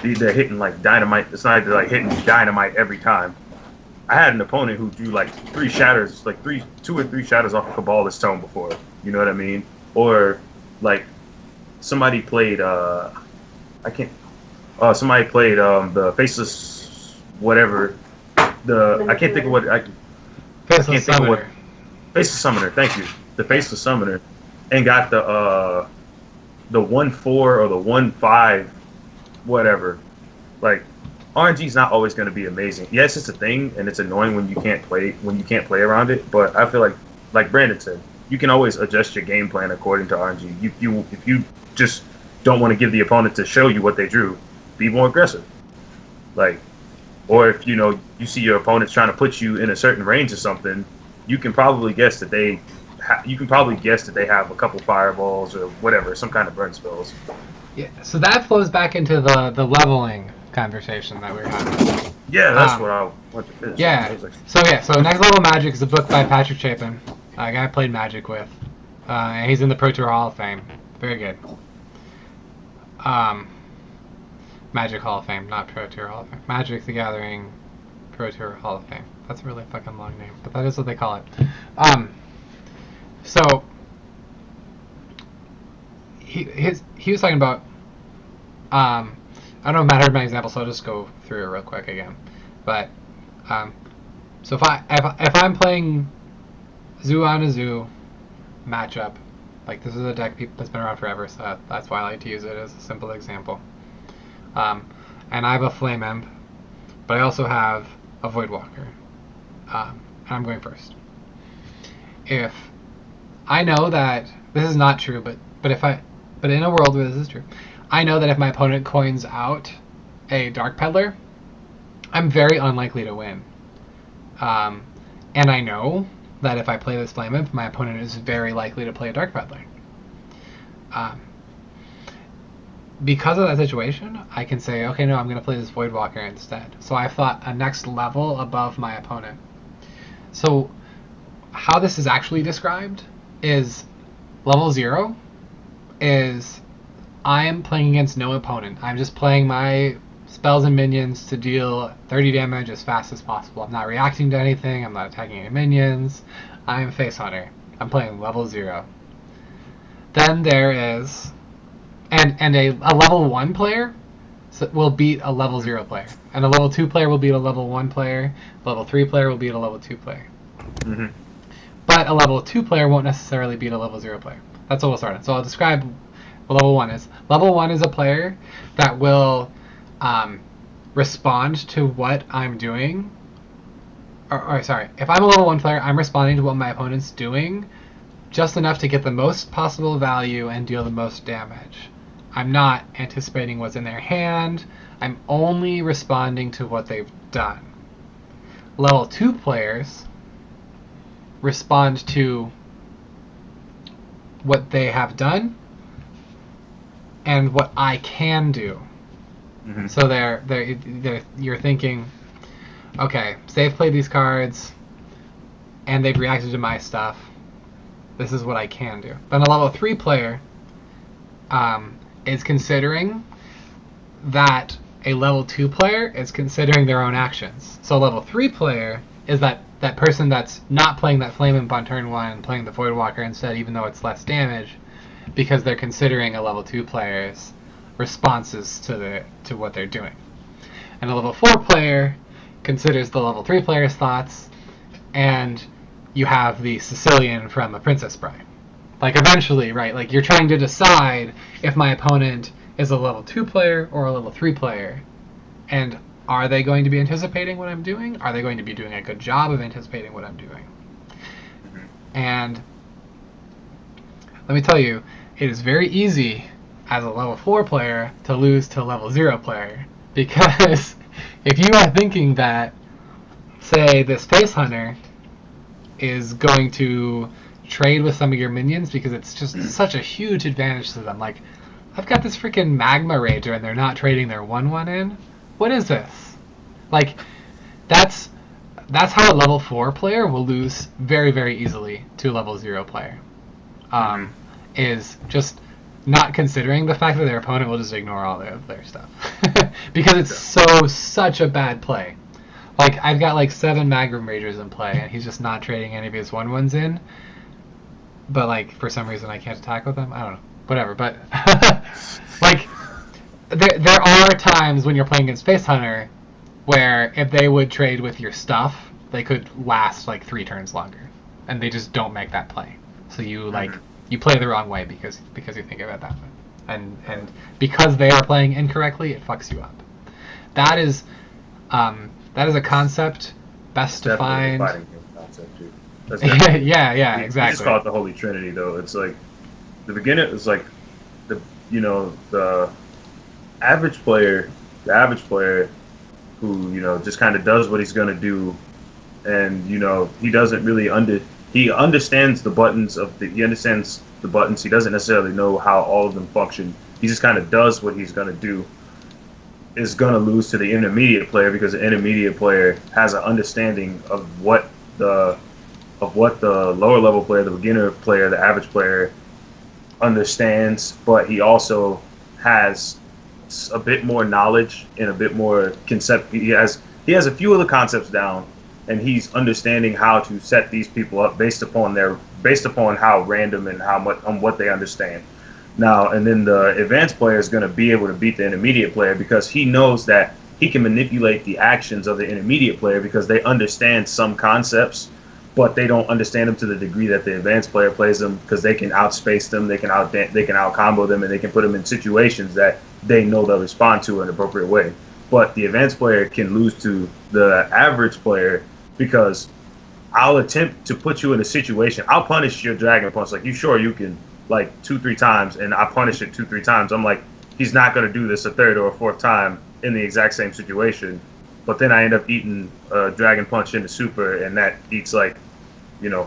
they're hitting like dynamite. It's not like they're like hitting dynamite every time. I had an opponent who drew like 2 or 3 shatters off of Kabbalah's Tome before. You know what I mean? Or like somebody played somebody played the Faceless whatever. I can't think of what Faceless Summoner. Faceless Summoner, thank you. The Faceless Summoner, and got the 1/4 or the 1/5 whatever. Like RNG is not always going to be amazing. Yes, it's a thing, and it's annoying when you can't play around it. But I feel like Brandon said, you can always adjust your game plan according to RNG. If you just don't want to give the opponent to show you what they drew, be more aggressive. Like, or if you see your opponent's trying to put you in a certain range or something, you can probably guess that they have a couple fireballs or whatever, some kind of burn spells. Yeah. So that flows back into the leveling conversation that we were having. Yeah, that's what I want to finish. Yeah. So Next Level Magic is a book by Patrick Chapin, a guy I played Magic with. And he's in the Pro Tour Hall of Fame. Very good. Magic Hall of Fame, not Pro Tour Hall of Fame. Magic the Gathering Pro Tour Hall of Fame. That's a really fucking long name, but that is what they call it. So he was talking about I don't know if Matt heard my example, so I'll just go through it real quick again. But so if I'm playing Zoo on a Zoo matchup, like this is a deck that's been around forever, so that's why I like to use it as a simple example. And I have a Flame Imp, but I also have a Voidwalker, and I'm going first. If I know that this is not true, but in a world where this is true, I know that if my opponent coins out a Dark Peddler, I'm very unlikely to win. And I know that if I play this Flame Imp, my opponent is very likely to play a Dark Peddler. Because of that situation, I can say, okay, no, I'm going to play this Voidwalker instead. So I've thought a next level above my opponent. So how this is actually described is level 0 is I am playing against no opponent. I'm just playing my spells and minions to deal 30 damage as fast as possible. I'm not reacting to anything. I'm not attacking any minions. I'm Face Hunter. I'm playing level 0. Then there is, and a level 1 player will beat a level 0 player, and a level 2 player will beat a level 1 player. A level 3 player will beat a level 2 player. Mm-hmm. But a level 2 player won't necessarily beat a level 0 player. That's what we'll start on. So I'll describe what level 1 is. Level 1 is a player that will respond to what I'm doing. Or sorry, if I'm a level 1 player, I'm responding to what my opponent's doing just enough to get the most possible value and deal the most damage. I'm not anticipating what's in their hand. I'm only responding to what they've done. Level 2 players respond to what they have done and what I can do. Mm-hmm. So you're thinking, okay, so they've played these cards and they've reacted to my stuff. This is what I can do. Then a level 3 player is considering that a level 2 player is considering their own actions. So a level 3 player is that person that's not playing that Flame Imp on turn 1, playing the Voidwalker instead, even though it's less damage, because they're considering a level 2 player's responses to what they're doing. And a level 4 player considers the level 3 player's thoughts, and you have the Sicilian from A Princess Bride. Like, eventually, right, like, you're trying to decide if my opponent is a level 2 player or a level 3 player. And are they going to be anticipating what I'm doing? Are they going to be doing a good job of anticipating what I'm doing? And let me tell you, it is very easy as a level 4 player to lose to a level 0 player. Because if you are thinking that, say, this Face Hunter is going to trade with some of your minions because it's just such a huge advantage to them. Like, I've got this freaking Magma Rager and they're not trading their 1/1 in. What is this? Like, that's how a level 4 player will lose very, very easily to a level 0 player. Is just not considering the fact that their opponent will just ignore all their stuff. Because it's such a bad play. Like, I've got like 7 Magnum Ragers in play, and he's just not trading any of his 1/1s in. But, like, for some reason I can't attack with them. I don't know. Whatever. But, like, there are times when you're playing against Face Hunter where if they would trade with your stuff, they could last, like, 3 turns longer. And they just don't make that play. So you, like, you play the wrong way because you think of it that way. And because they are playing incorrectly, it fucks you up. That is a concept best defined. Concept too. Yeah, exactly. We just call it the Holy Trinity, though. It's like the beginner is like the average player who just kind of does what he's gonna do, and he doesn't really he understands the buttons he understands the buttons. He doesn't necessarily know how all of them function. He just kind of does what he's gonna do. Is going to lose to the intermediate player because the intermediate player has an understanding of what the lower level player, the beginner player, the average player understands, but he also has a bit more knowledge and a bit more concept. He has a few of the concepts down, and he's understanding how to set these people up based upon how random and how much on what they understand. Now, and then the advanced player is going to be able to beat the intermediate player because he knows that he can manipulate the actions of the intermediate player because they understand some concepts, but they don't understand them to the degree that the advanced player plays them because they can outspace them, they can out combo them, and they can put them in situations that they know they'll respond to in an appropriate way. But the advanced player can lose to the average player because I'll attempt to put you in a situation. I'll punish your Dragon Punch. Like, you can, like, 2-3 times, and I punish it 2-3 times. I'm like, he's not going to do this a third or a fourth time in the exact same situation. But then I end up eating a Dragon Punch into Super, and that eats, like, a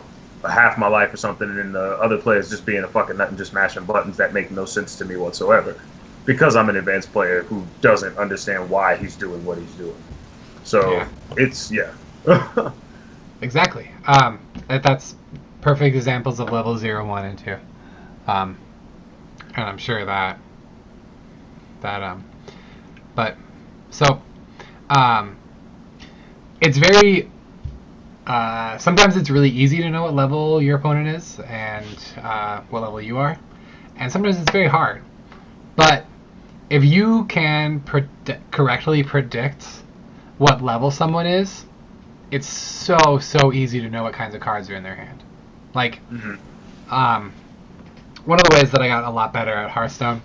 half my life or something, and then the other players just being a fucking nut and just mashing buttons that make no sense to me whatsoever. Because I'm an advanced player who doesn't understand why he's doing what he's doing. So, Exactly. That's perfect examples of level 0, 1, and 2. And I'm sure but it's very, sometimes it's really easy to know what level your opponent is and what level you are. and sometimes it's very hard. But if you can correctly predict what level someone is, it's so easy to know what kinds of cards are in their hand. Like, one of the ways that I got a lot better at Hearthstone,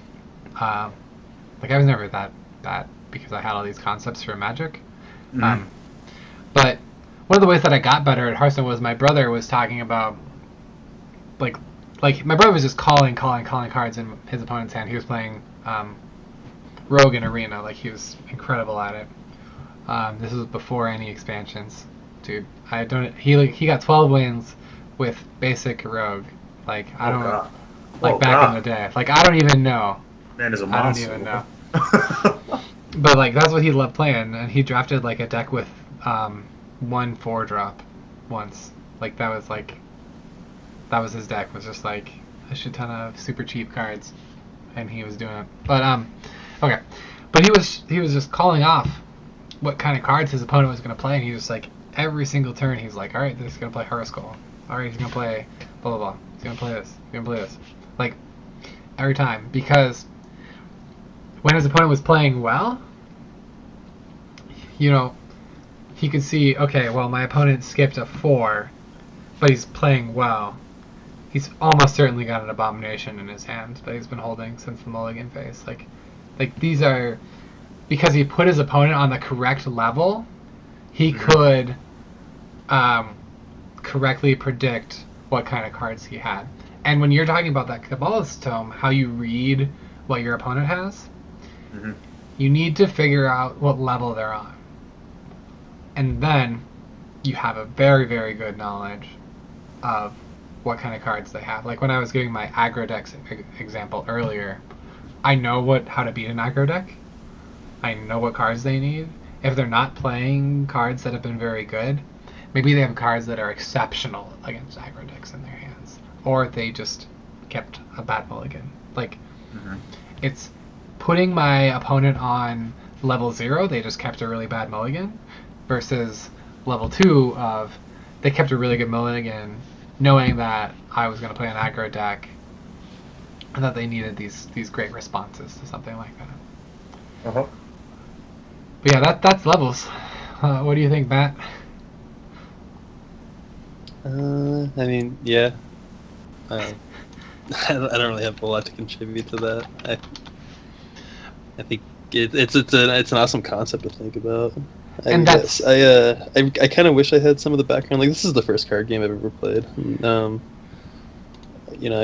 like I was never that bad because I had all these concepts for Magic. But one of the ways that I got better at Hearthstone was my brother was talking about, like my brother was just calling cards in his opponent's hand. He was playing Rogue in Arena, like he was incredible at it. This was before any expansions, dude. He got 12 wins with basic Rogue. Like I don't back in the day. Like I don't even know. Man is a monster. I don't even know. But like that's what he loved playing, and he drafted like a deck with 1 4-drop once. Like that was his deck, was just like a shit ton of super cheap cards, and he was doing it. But okay, but he was just calling off what kind of cards his opponent was going to play, and he was like every single turn he's like, all right, this is going to play Hurryskull. All right, he's going to play blah blah blah. He's going to play this. He's going to play this. Like every time, because when his opponent was playing well, you know, he could see, okay, well, my opponent skipped a 4, but he's playing well. He's almost certainly got an Abomination in his hand that he's been holding since the Mulligan phase. Like these are, because he put his opponent on the correct level, he could correctly predict what kind of cards he had. And when you're talking about that Kabbalist Tome, how you read what your opponent has, you need to figure out what level they're on. And then you have a very, very good knowledge of what kind of cards they have. Like when I was giving my aggro deck example earlier, I know how to beat an aggro deck. I know what cards they need. If they're not playing cards that have been very good, maybe they have cards that are exceptional against aggro decks in their hands. Or they just kept a bad mulligan. Like, it's putting my opponent on level 0, they just kept a really bad mulligan, versus level 2 of they kept a really good mulligan knowing that I was going to play an aggro deck and that they needed these great responses to something like that. But yeah, that's levels. What do you think, Matt? I mean, yeah. I don't really have a lot to contribute to that. I think it's an awesome concept to think about. I kind of wish I had some of the background. Like, this is the first card game I've ever played. I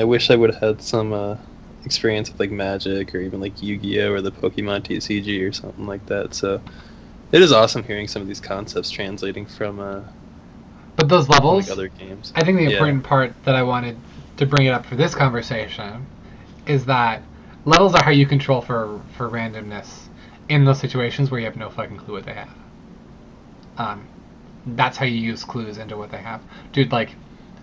wish I would have had some experience with like Magic or even like Yu-Gi-Oh or the Pokemon TCG or something like that. So it is awesome hearing some of these concepts translating from but those levels, like other games. I think the important part that I wanted to bring it up for this conversation is that levels are how you control for randomness in those situations where you have no fucking clue what they have. That's how you use clues into what they have, dude. Like,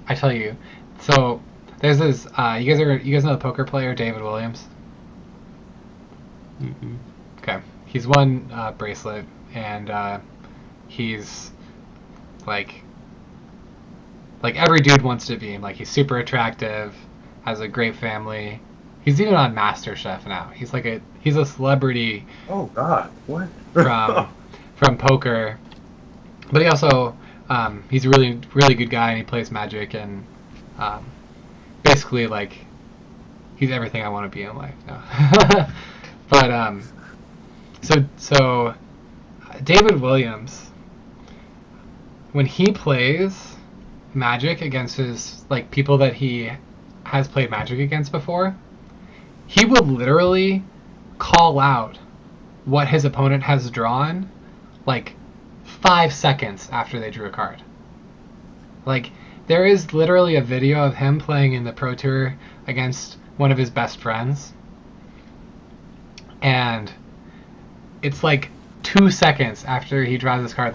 I tell you, so there's this. You guys know the poker player David Williams? Okay, he's won bracelet, and he's like every dude wants to be him. Like, he's super attractive, has a great family. He's even on MasterChef now. He's a celebrity. Oh God, what? from poker. But he also, he's a really, really good guy, and he plays Magic, and basically, like, he's everything I want to be in life now. But, so David Williams, when he plays Magic against his, like, people that he has played Magic against before, he would literally call out what his opponent has drawn, like, 5 seconds after they drew a card. Like, there is literally a video of him playing in the Pro Tour against one of his best friends, and it's like 2 seconds after he draws this card,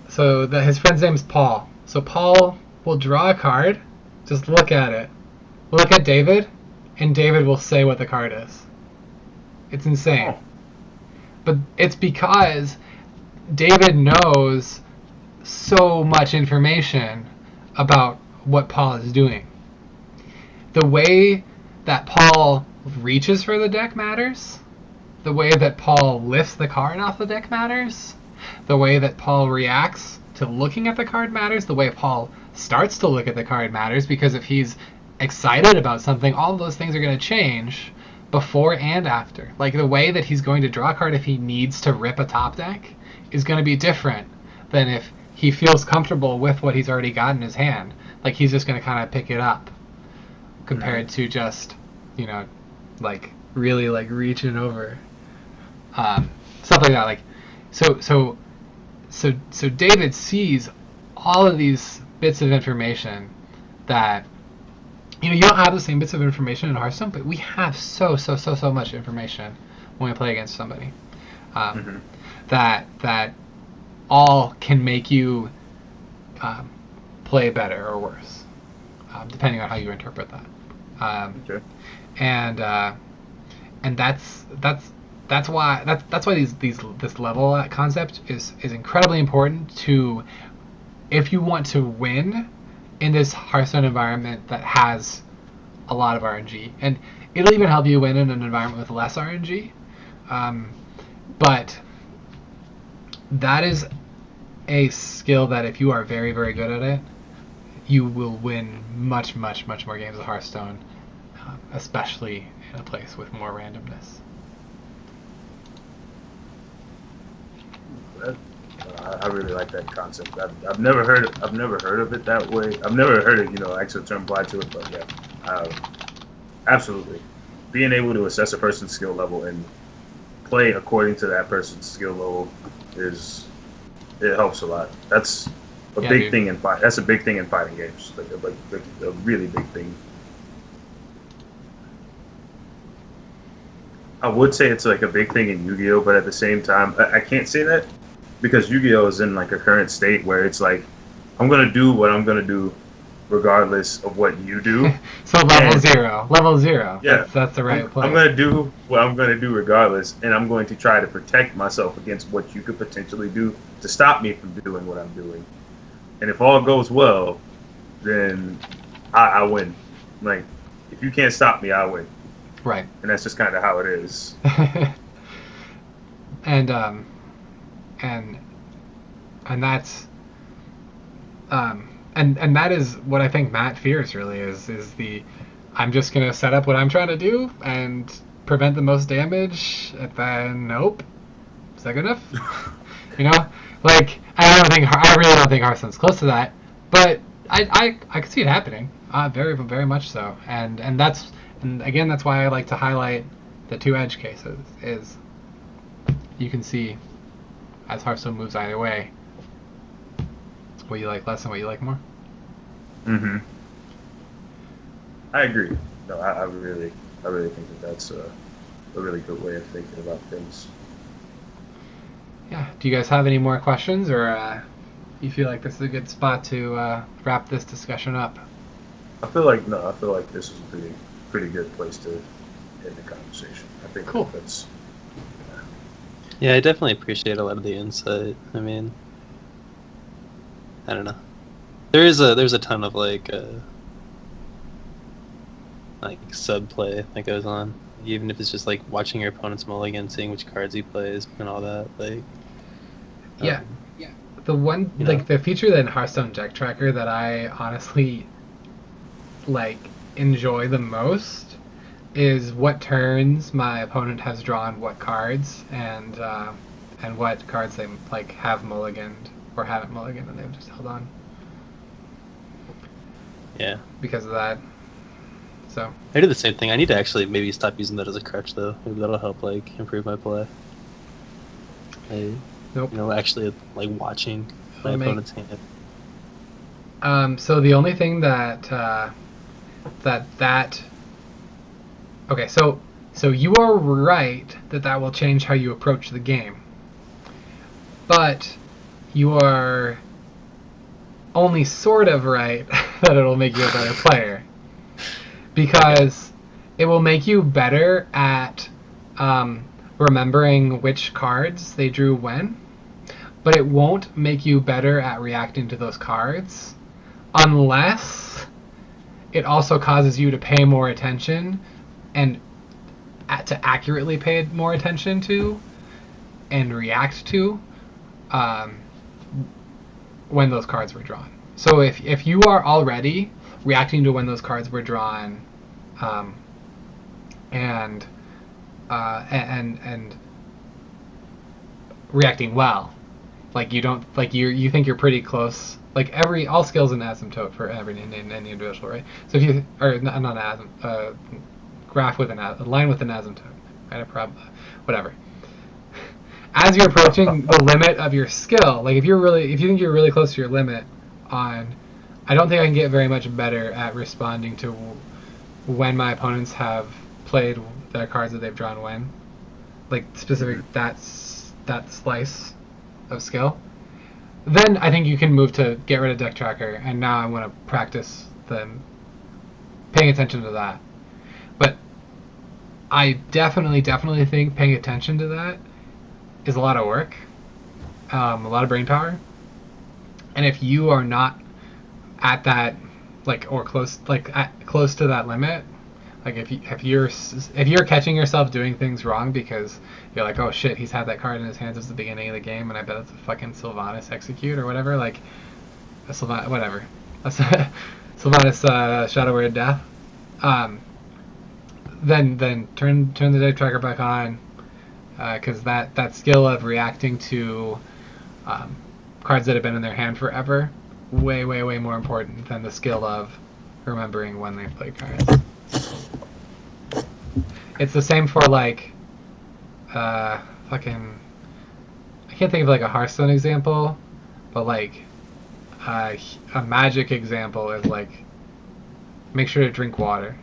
so his friend's name is Paul. So Paul will draw a card, just look at it, look at David, and David will say what the card is. It's insane. But it's because David knows so much information about what Paul is doing. the way that Paul reaches for the deck matters. The way that Paul lifts the card off the deck matters. The way that Paul reacts to looking at the card matters. The way Paul starts to look at the card matters, because if he's excited about something, all of those things are going to change before and after. Like the way that he's going to draw a card if he needs to rip a top deck is going to be different than if he feels comfortable with what he's already got in his hand. Like he's just going to kind of pick it up compared to just, you know, like really like reaching over. Stuff like that. Like so David sees all of these bits of information that, you know, you don't have the same bits of information in Hearthstone, but we have so much information when we play against somebody that all can make you play better or worse, depending on how you interpret that. Okay. And that's why this level concept is incredibly important to, if you want to win in this Hearthstone environment that has a lot of RNG, and it'll even help you win in an environment with less RNG. But that is a skill that if you are very, very good at it, you will win much more games of Hearthstone, especially in a place with more randomness. I really like that concept. I've never heard of it that way. I've never heard it, actual term applied to it. But yeah, absolutely, being able to assess a person's skill level and play according to that person's skill level it helps a lot. That's a big thing in fight. That's a big thing in fighting games. Like a really big thing. I would say it's like a big thing in Yu-Gi-Oh, but at the same time, I can't say that because Yu-Gi-Oh is in like a current state where it's like, I'm gonna do what I'm gonna do, regardless of what you do. So level zero. Yeah, that's the right play. I'm gonna do what I'm gonna do regardless, and I'm going to try to protect myself against what you could potentially do to stop me from doing what I'm doing. And if all goes well, then I win. Like, if you can't stop me, I win. Right. And that's just kind of how it is. and that's and that is what I think Matt fears really is the, I'm just gonna set up what I'm trying to do and prevent the most damage, and then nope, is that good enough? Like I really don't think Hearthstone's close to that, but I can see it happening, very very much so, and again that's why I like to highlight the two edge cases. Is you can see as Hearthstone moves either way what you like less and what you like more. I agree. No, I really think that's a really good way of thinking about things. Yeah. Do you guys have any more questions, or you feel like this is a good spot to wrap this discussion up? I feel like this is a pretty good place to end the conversation. I think cool. That's. Yeah, I definitely appreciate a lot of the insight. I mean, I don't know. There's a ton of like subplay that goes on, even if it's just like watching your opponent's mulligan, seeing which cards he plays, and all that. Like, yeah. The one the feature in Hearthstone Deck Tracker that I honestly like enjoy the most is what turns my opponent has drawn what cards, and what cards they like have mulliganed or haven't mulliganed and they've just held on. Yeah. Because of that. So I do the same thing. I need to actually maybe stop using that as a crutch though. Maybe that'll help like improve my play. Nope. Actually like watching my opponent's hand. So the only thing that okay, so you are right that will change how you approach the game, but you are only sort of right that it'll make you a better player, because it will make you better at remembering which cards they drew when, but it won't make you better at reacting to those cards unless it also causes you to pay more attention and to accurately pay more attention to and react to when those cards were drawn. So if you are already reacting to when those cards were drawn, and reacting well, like you don't like you think you're pretty close. Like all skills in asymptote for every in any individual, right? So if you or not asymptote, graph with a line with an asymptote, right? Whatever. As you're approaching the limit of your skill, like if you think you're really close to your limit I don't think I can get very much better at responding to when my opponents have played the cards that they've drawn when, like specific that slice of skill. Then I think you can move to get rid of deck tracker, and now I want to practice them paying attention to that. But I definitely think paying attention to that is a lot of work, a lot of brain power, and if you are not at that, like, or close to that limit, like if you're catching yourself doing things wrong because you're like, oh shit, he's had that card in his hands since the beginning of the game, and I bet it's a fucking Sylvanas Execute or whatever, like a Sylvanas Shadow Word Death, then turn the deck tracker back on. Because that skill of reacting to cards that have been in their hand forever, way more important than the skill of remembering when they've played cards. It's the same for like I can't think of like a Hearthstone example, but like a Magic example is like make sure to drink water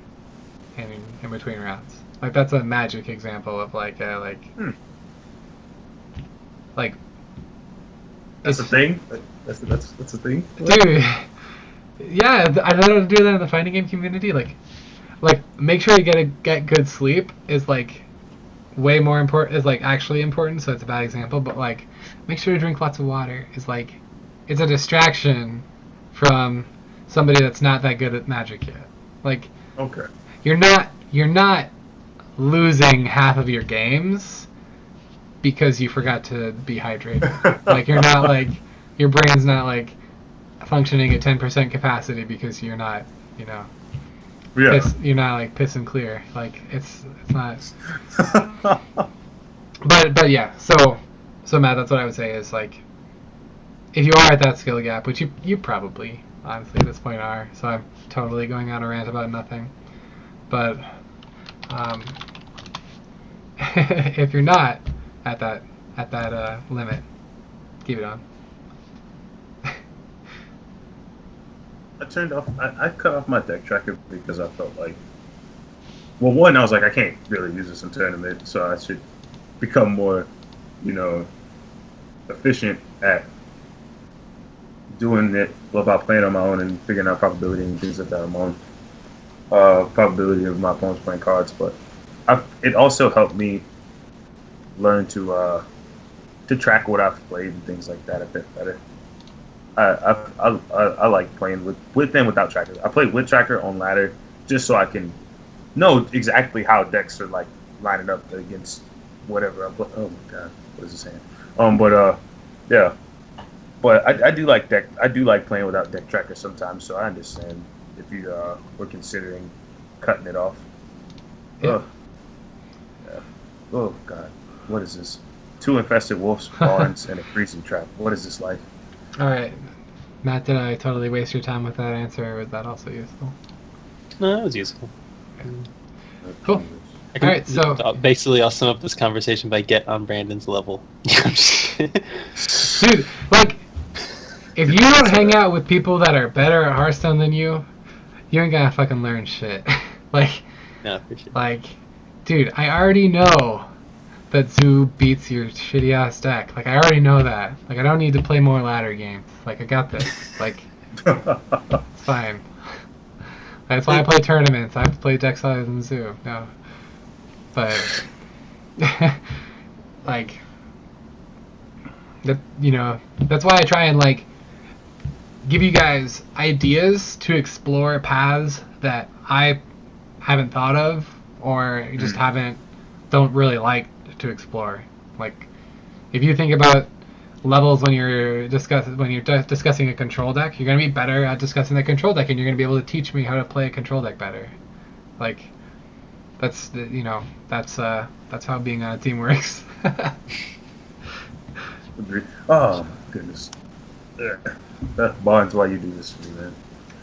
in between rounds. Like that's a Magic example of like that's a thing. That's a thing. Dude, yeah, I don't do that in the fighting game community. Like make sure you get good sleep is like way more important. Is like actually important. So it's a bad example, but like make sure to drink lots of water is like it's a distraction from somebody that's not that good at Magic yet. Like okay, you're not losing half of your games because you forgot to be hydrated. Like you're not like your brain's not like functioning at 10% capacity because you're not, you're not like piss and clear. Like it's not. but yeah. So Matt, that's what I would say is like if you are at that skill gap, which you probably honestly at this point are. So I'm totally going on a rant about nothing. But if you're not at that limit, keep it on. I cut off my deck tracker because I felt like, well, one, I was like, I can't really use this in tournament, so I should become more, efficient at doing it about playing on my own and figuring out probability and things like that on my own. Probability of my opponents playing cards, but it also helped me learn to track what I've played and things like that a bit better. I like playing with and without tracker. I play with tracker on ladder just so I can know exactly how decks are like lining up against whatever I'm playing. Oh my god, what is this saying? Yeah, but I do like playing without deck tracker sometimes. So I understand if you were considering cutting it off. Yeah. Yeah. Oh god, what is this? 2 infested wolves, barns, and a freezing trap. What is this like? All right, Matt, did I totally waste your time with that answer, or was that also useful? No, it was useful. Cool. All right, so basically, I'll sum up this conversation by get on Brandon's level. Dude, like, if you don't hang out with people that are better at Hearthstone than you ain't gonna fucking learn shit. Like, no, for sure. Like, dude, I already know that Zoo beats your shitty ass deck. Like, I already know that. Like, I don't need to play more ladder games. Like, I got this. Like, it's fine. That's why I play tournaments. I have to play deck size in Zoo. No. But, like, that, that's why I try and, like, give you guys ideas to explore paths that I haven't thought of or just don't really like to explore. Like, if you think about levels when you're discussing a control deck, you're gonna be better at discussing the control deck, and you're gonna be able to teach me how to play a control deck better. Like, that's how being on a team works. Oh goodness, that bonds why you do this to me, man.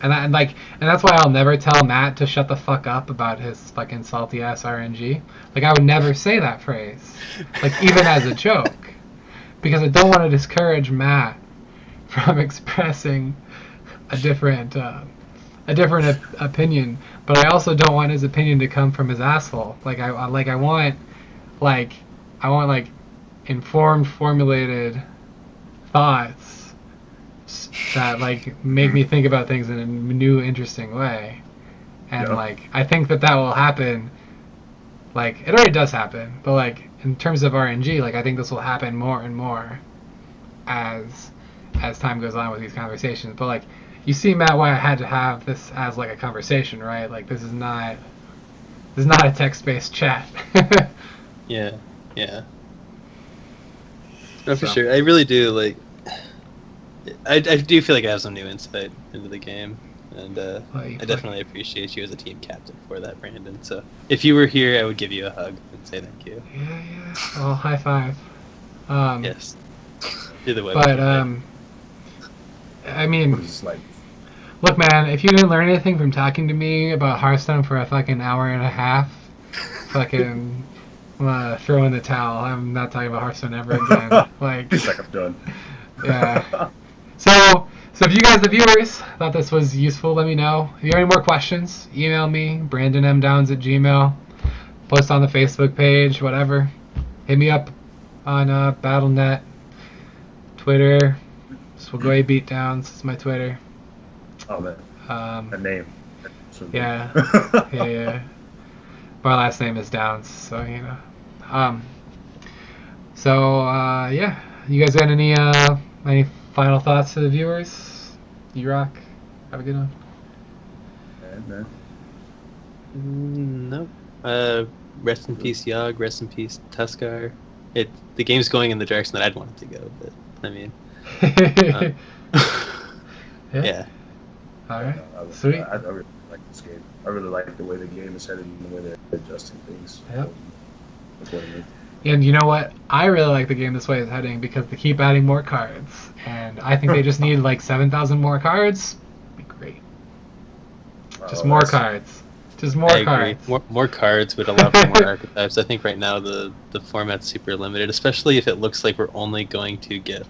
And that's why I'll never tell Matt to shut the fuck up about his fucking salty ass RNG. Like, I would never say that phrase, like, even as a joke, because I don't want to discourage Matt from expressing a different opinion. But I also don't want his opinion to come from his asshole. I want informed, formulated thoughts that make me think about things in a new, interesting way. And I think that will happen. Like, it already does happen, but in terms of RNG, I think this will happen more and more as time goes on with these conversations. But you see, Matt, why I had to have this as a conversation, right? This is not a text-based chat. Yeah. No, for sure. I really do I do feel like I have some new insight into the game, and I definitely appreciate you as a team captain for that, Brandon. So if you were here, I would give you a hug and say thank you. Yeah. Oh, high five. Yes. Either way. But I mean, look, man, if you didn't learn anything from talking to me about Hearthstone for a fucking hour and a half, fucking throw in the towel. I'm not talking about Hearthstone ever again. It's I'm done. Yeah. So if you guys, the viewers, thought this was useful, let me know. If you have any more questions, email me, brandonmdowns@gmail.com. Post on the Facebook page, whatever. Hit me up on Battle.net, Twitter. Swagoi Beatdowns is my Twitter. Oh man. A name. Yeah. Yeah. My last name is Downs, so you know. Yeah. You guys got any final thoughts to the viewers? You-Rock, have a good one. No. Rest in peace, Yogg. Rest in peace, Tuskar. The game's going in the direction that I'd want it to go, but I mean. Yeah. All right. Sweet. I really like this game. I really like the way the game is headed and the way they're adjusting things. Yep. Accordingly. And you know what? I really like the game this way it's heading because they keep adding more cards, and I think they just need 7,000 more cards. It'd be great. Just more cards. Just more cards. Agree. More cards would allow for more archetypes. I think right now the format's super limited, especially if it looks like we're only going to get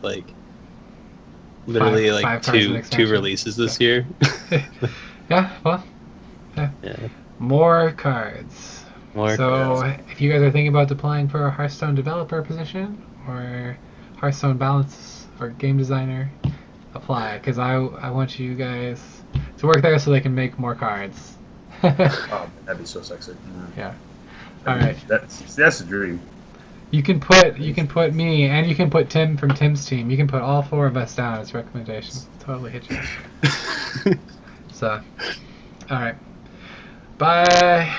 literally five two releases this year. Yeah. Well. Yeah. More cards. If you guys are thinking about applying for a Hearthstone developer position or Hearthstone balance or game designer, apply, because I want you guys to work there so they can make more cards. Oh, that'd be so sexy. Yeah. All right. That's the dream. You can put me and you can put Tim from Tim's team. You can put all four of us down as recommendations. Totally hit you. So, all right. Bye.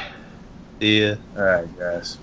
See ya. All right, guys.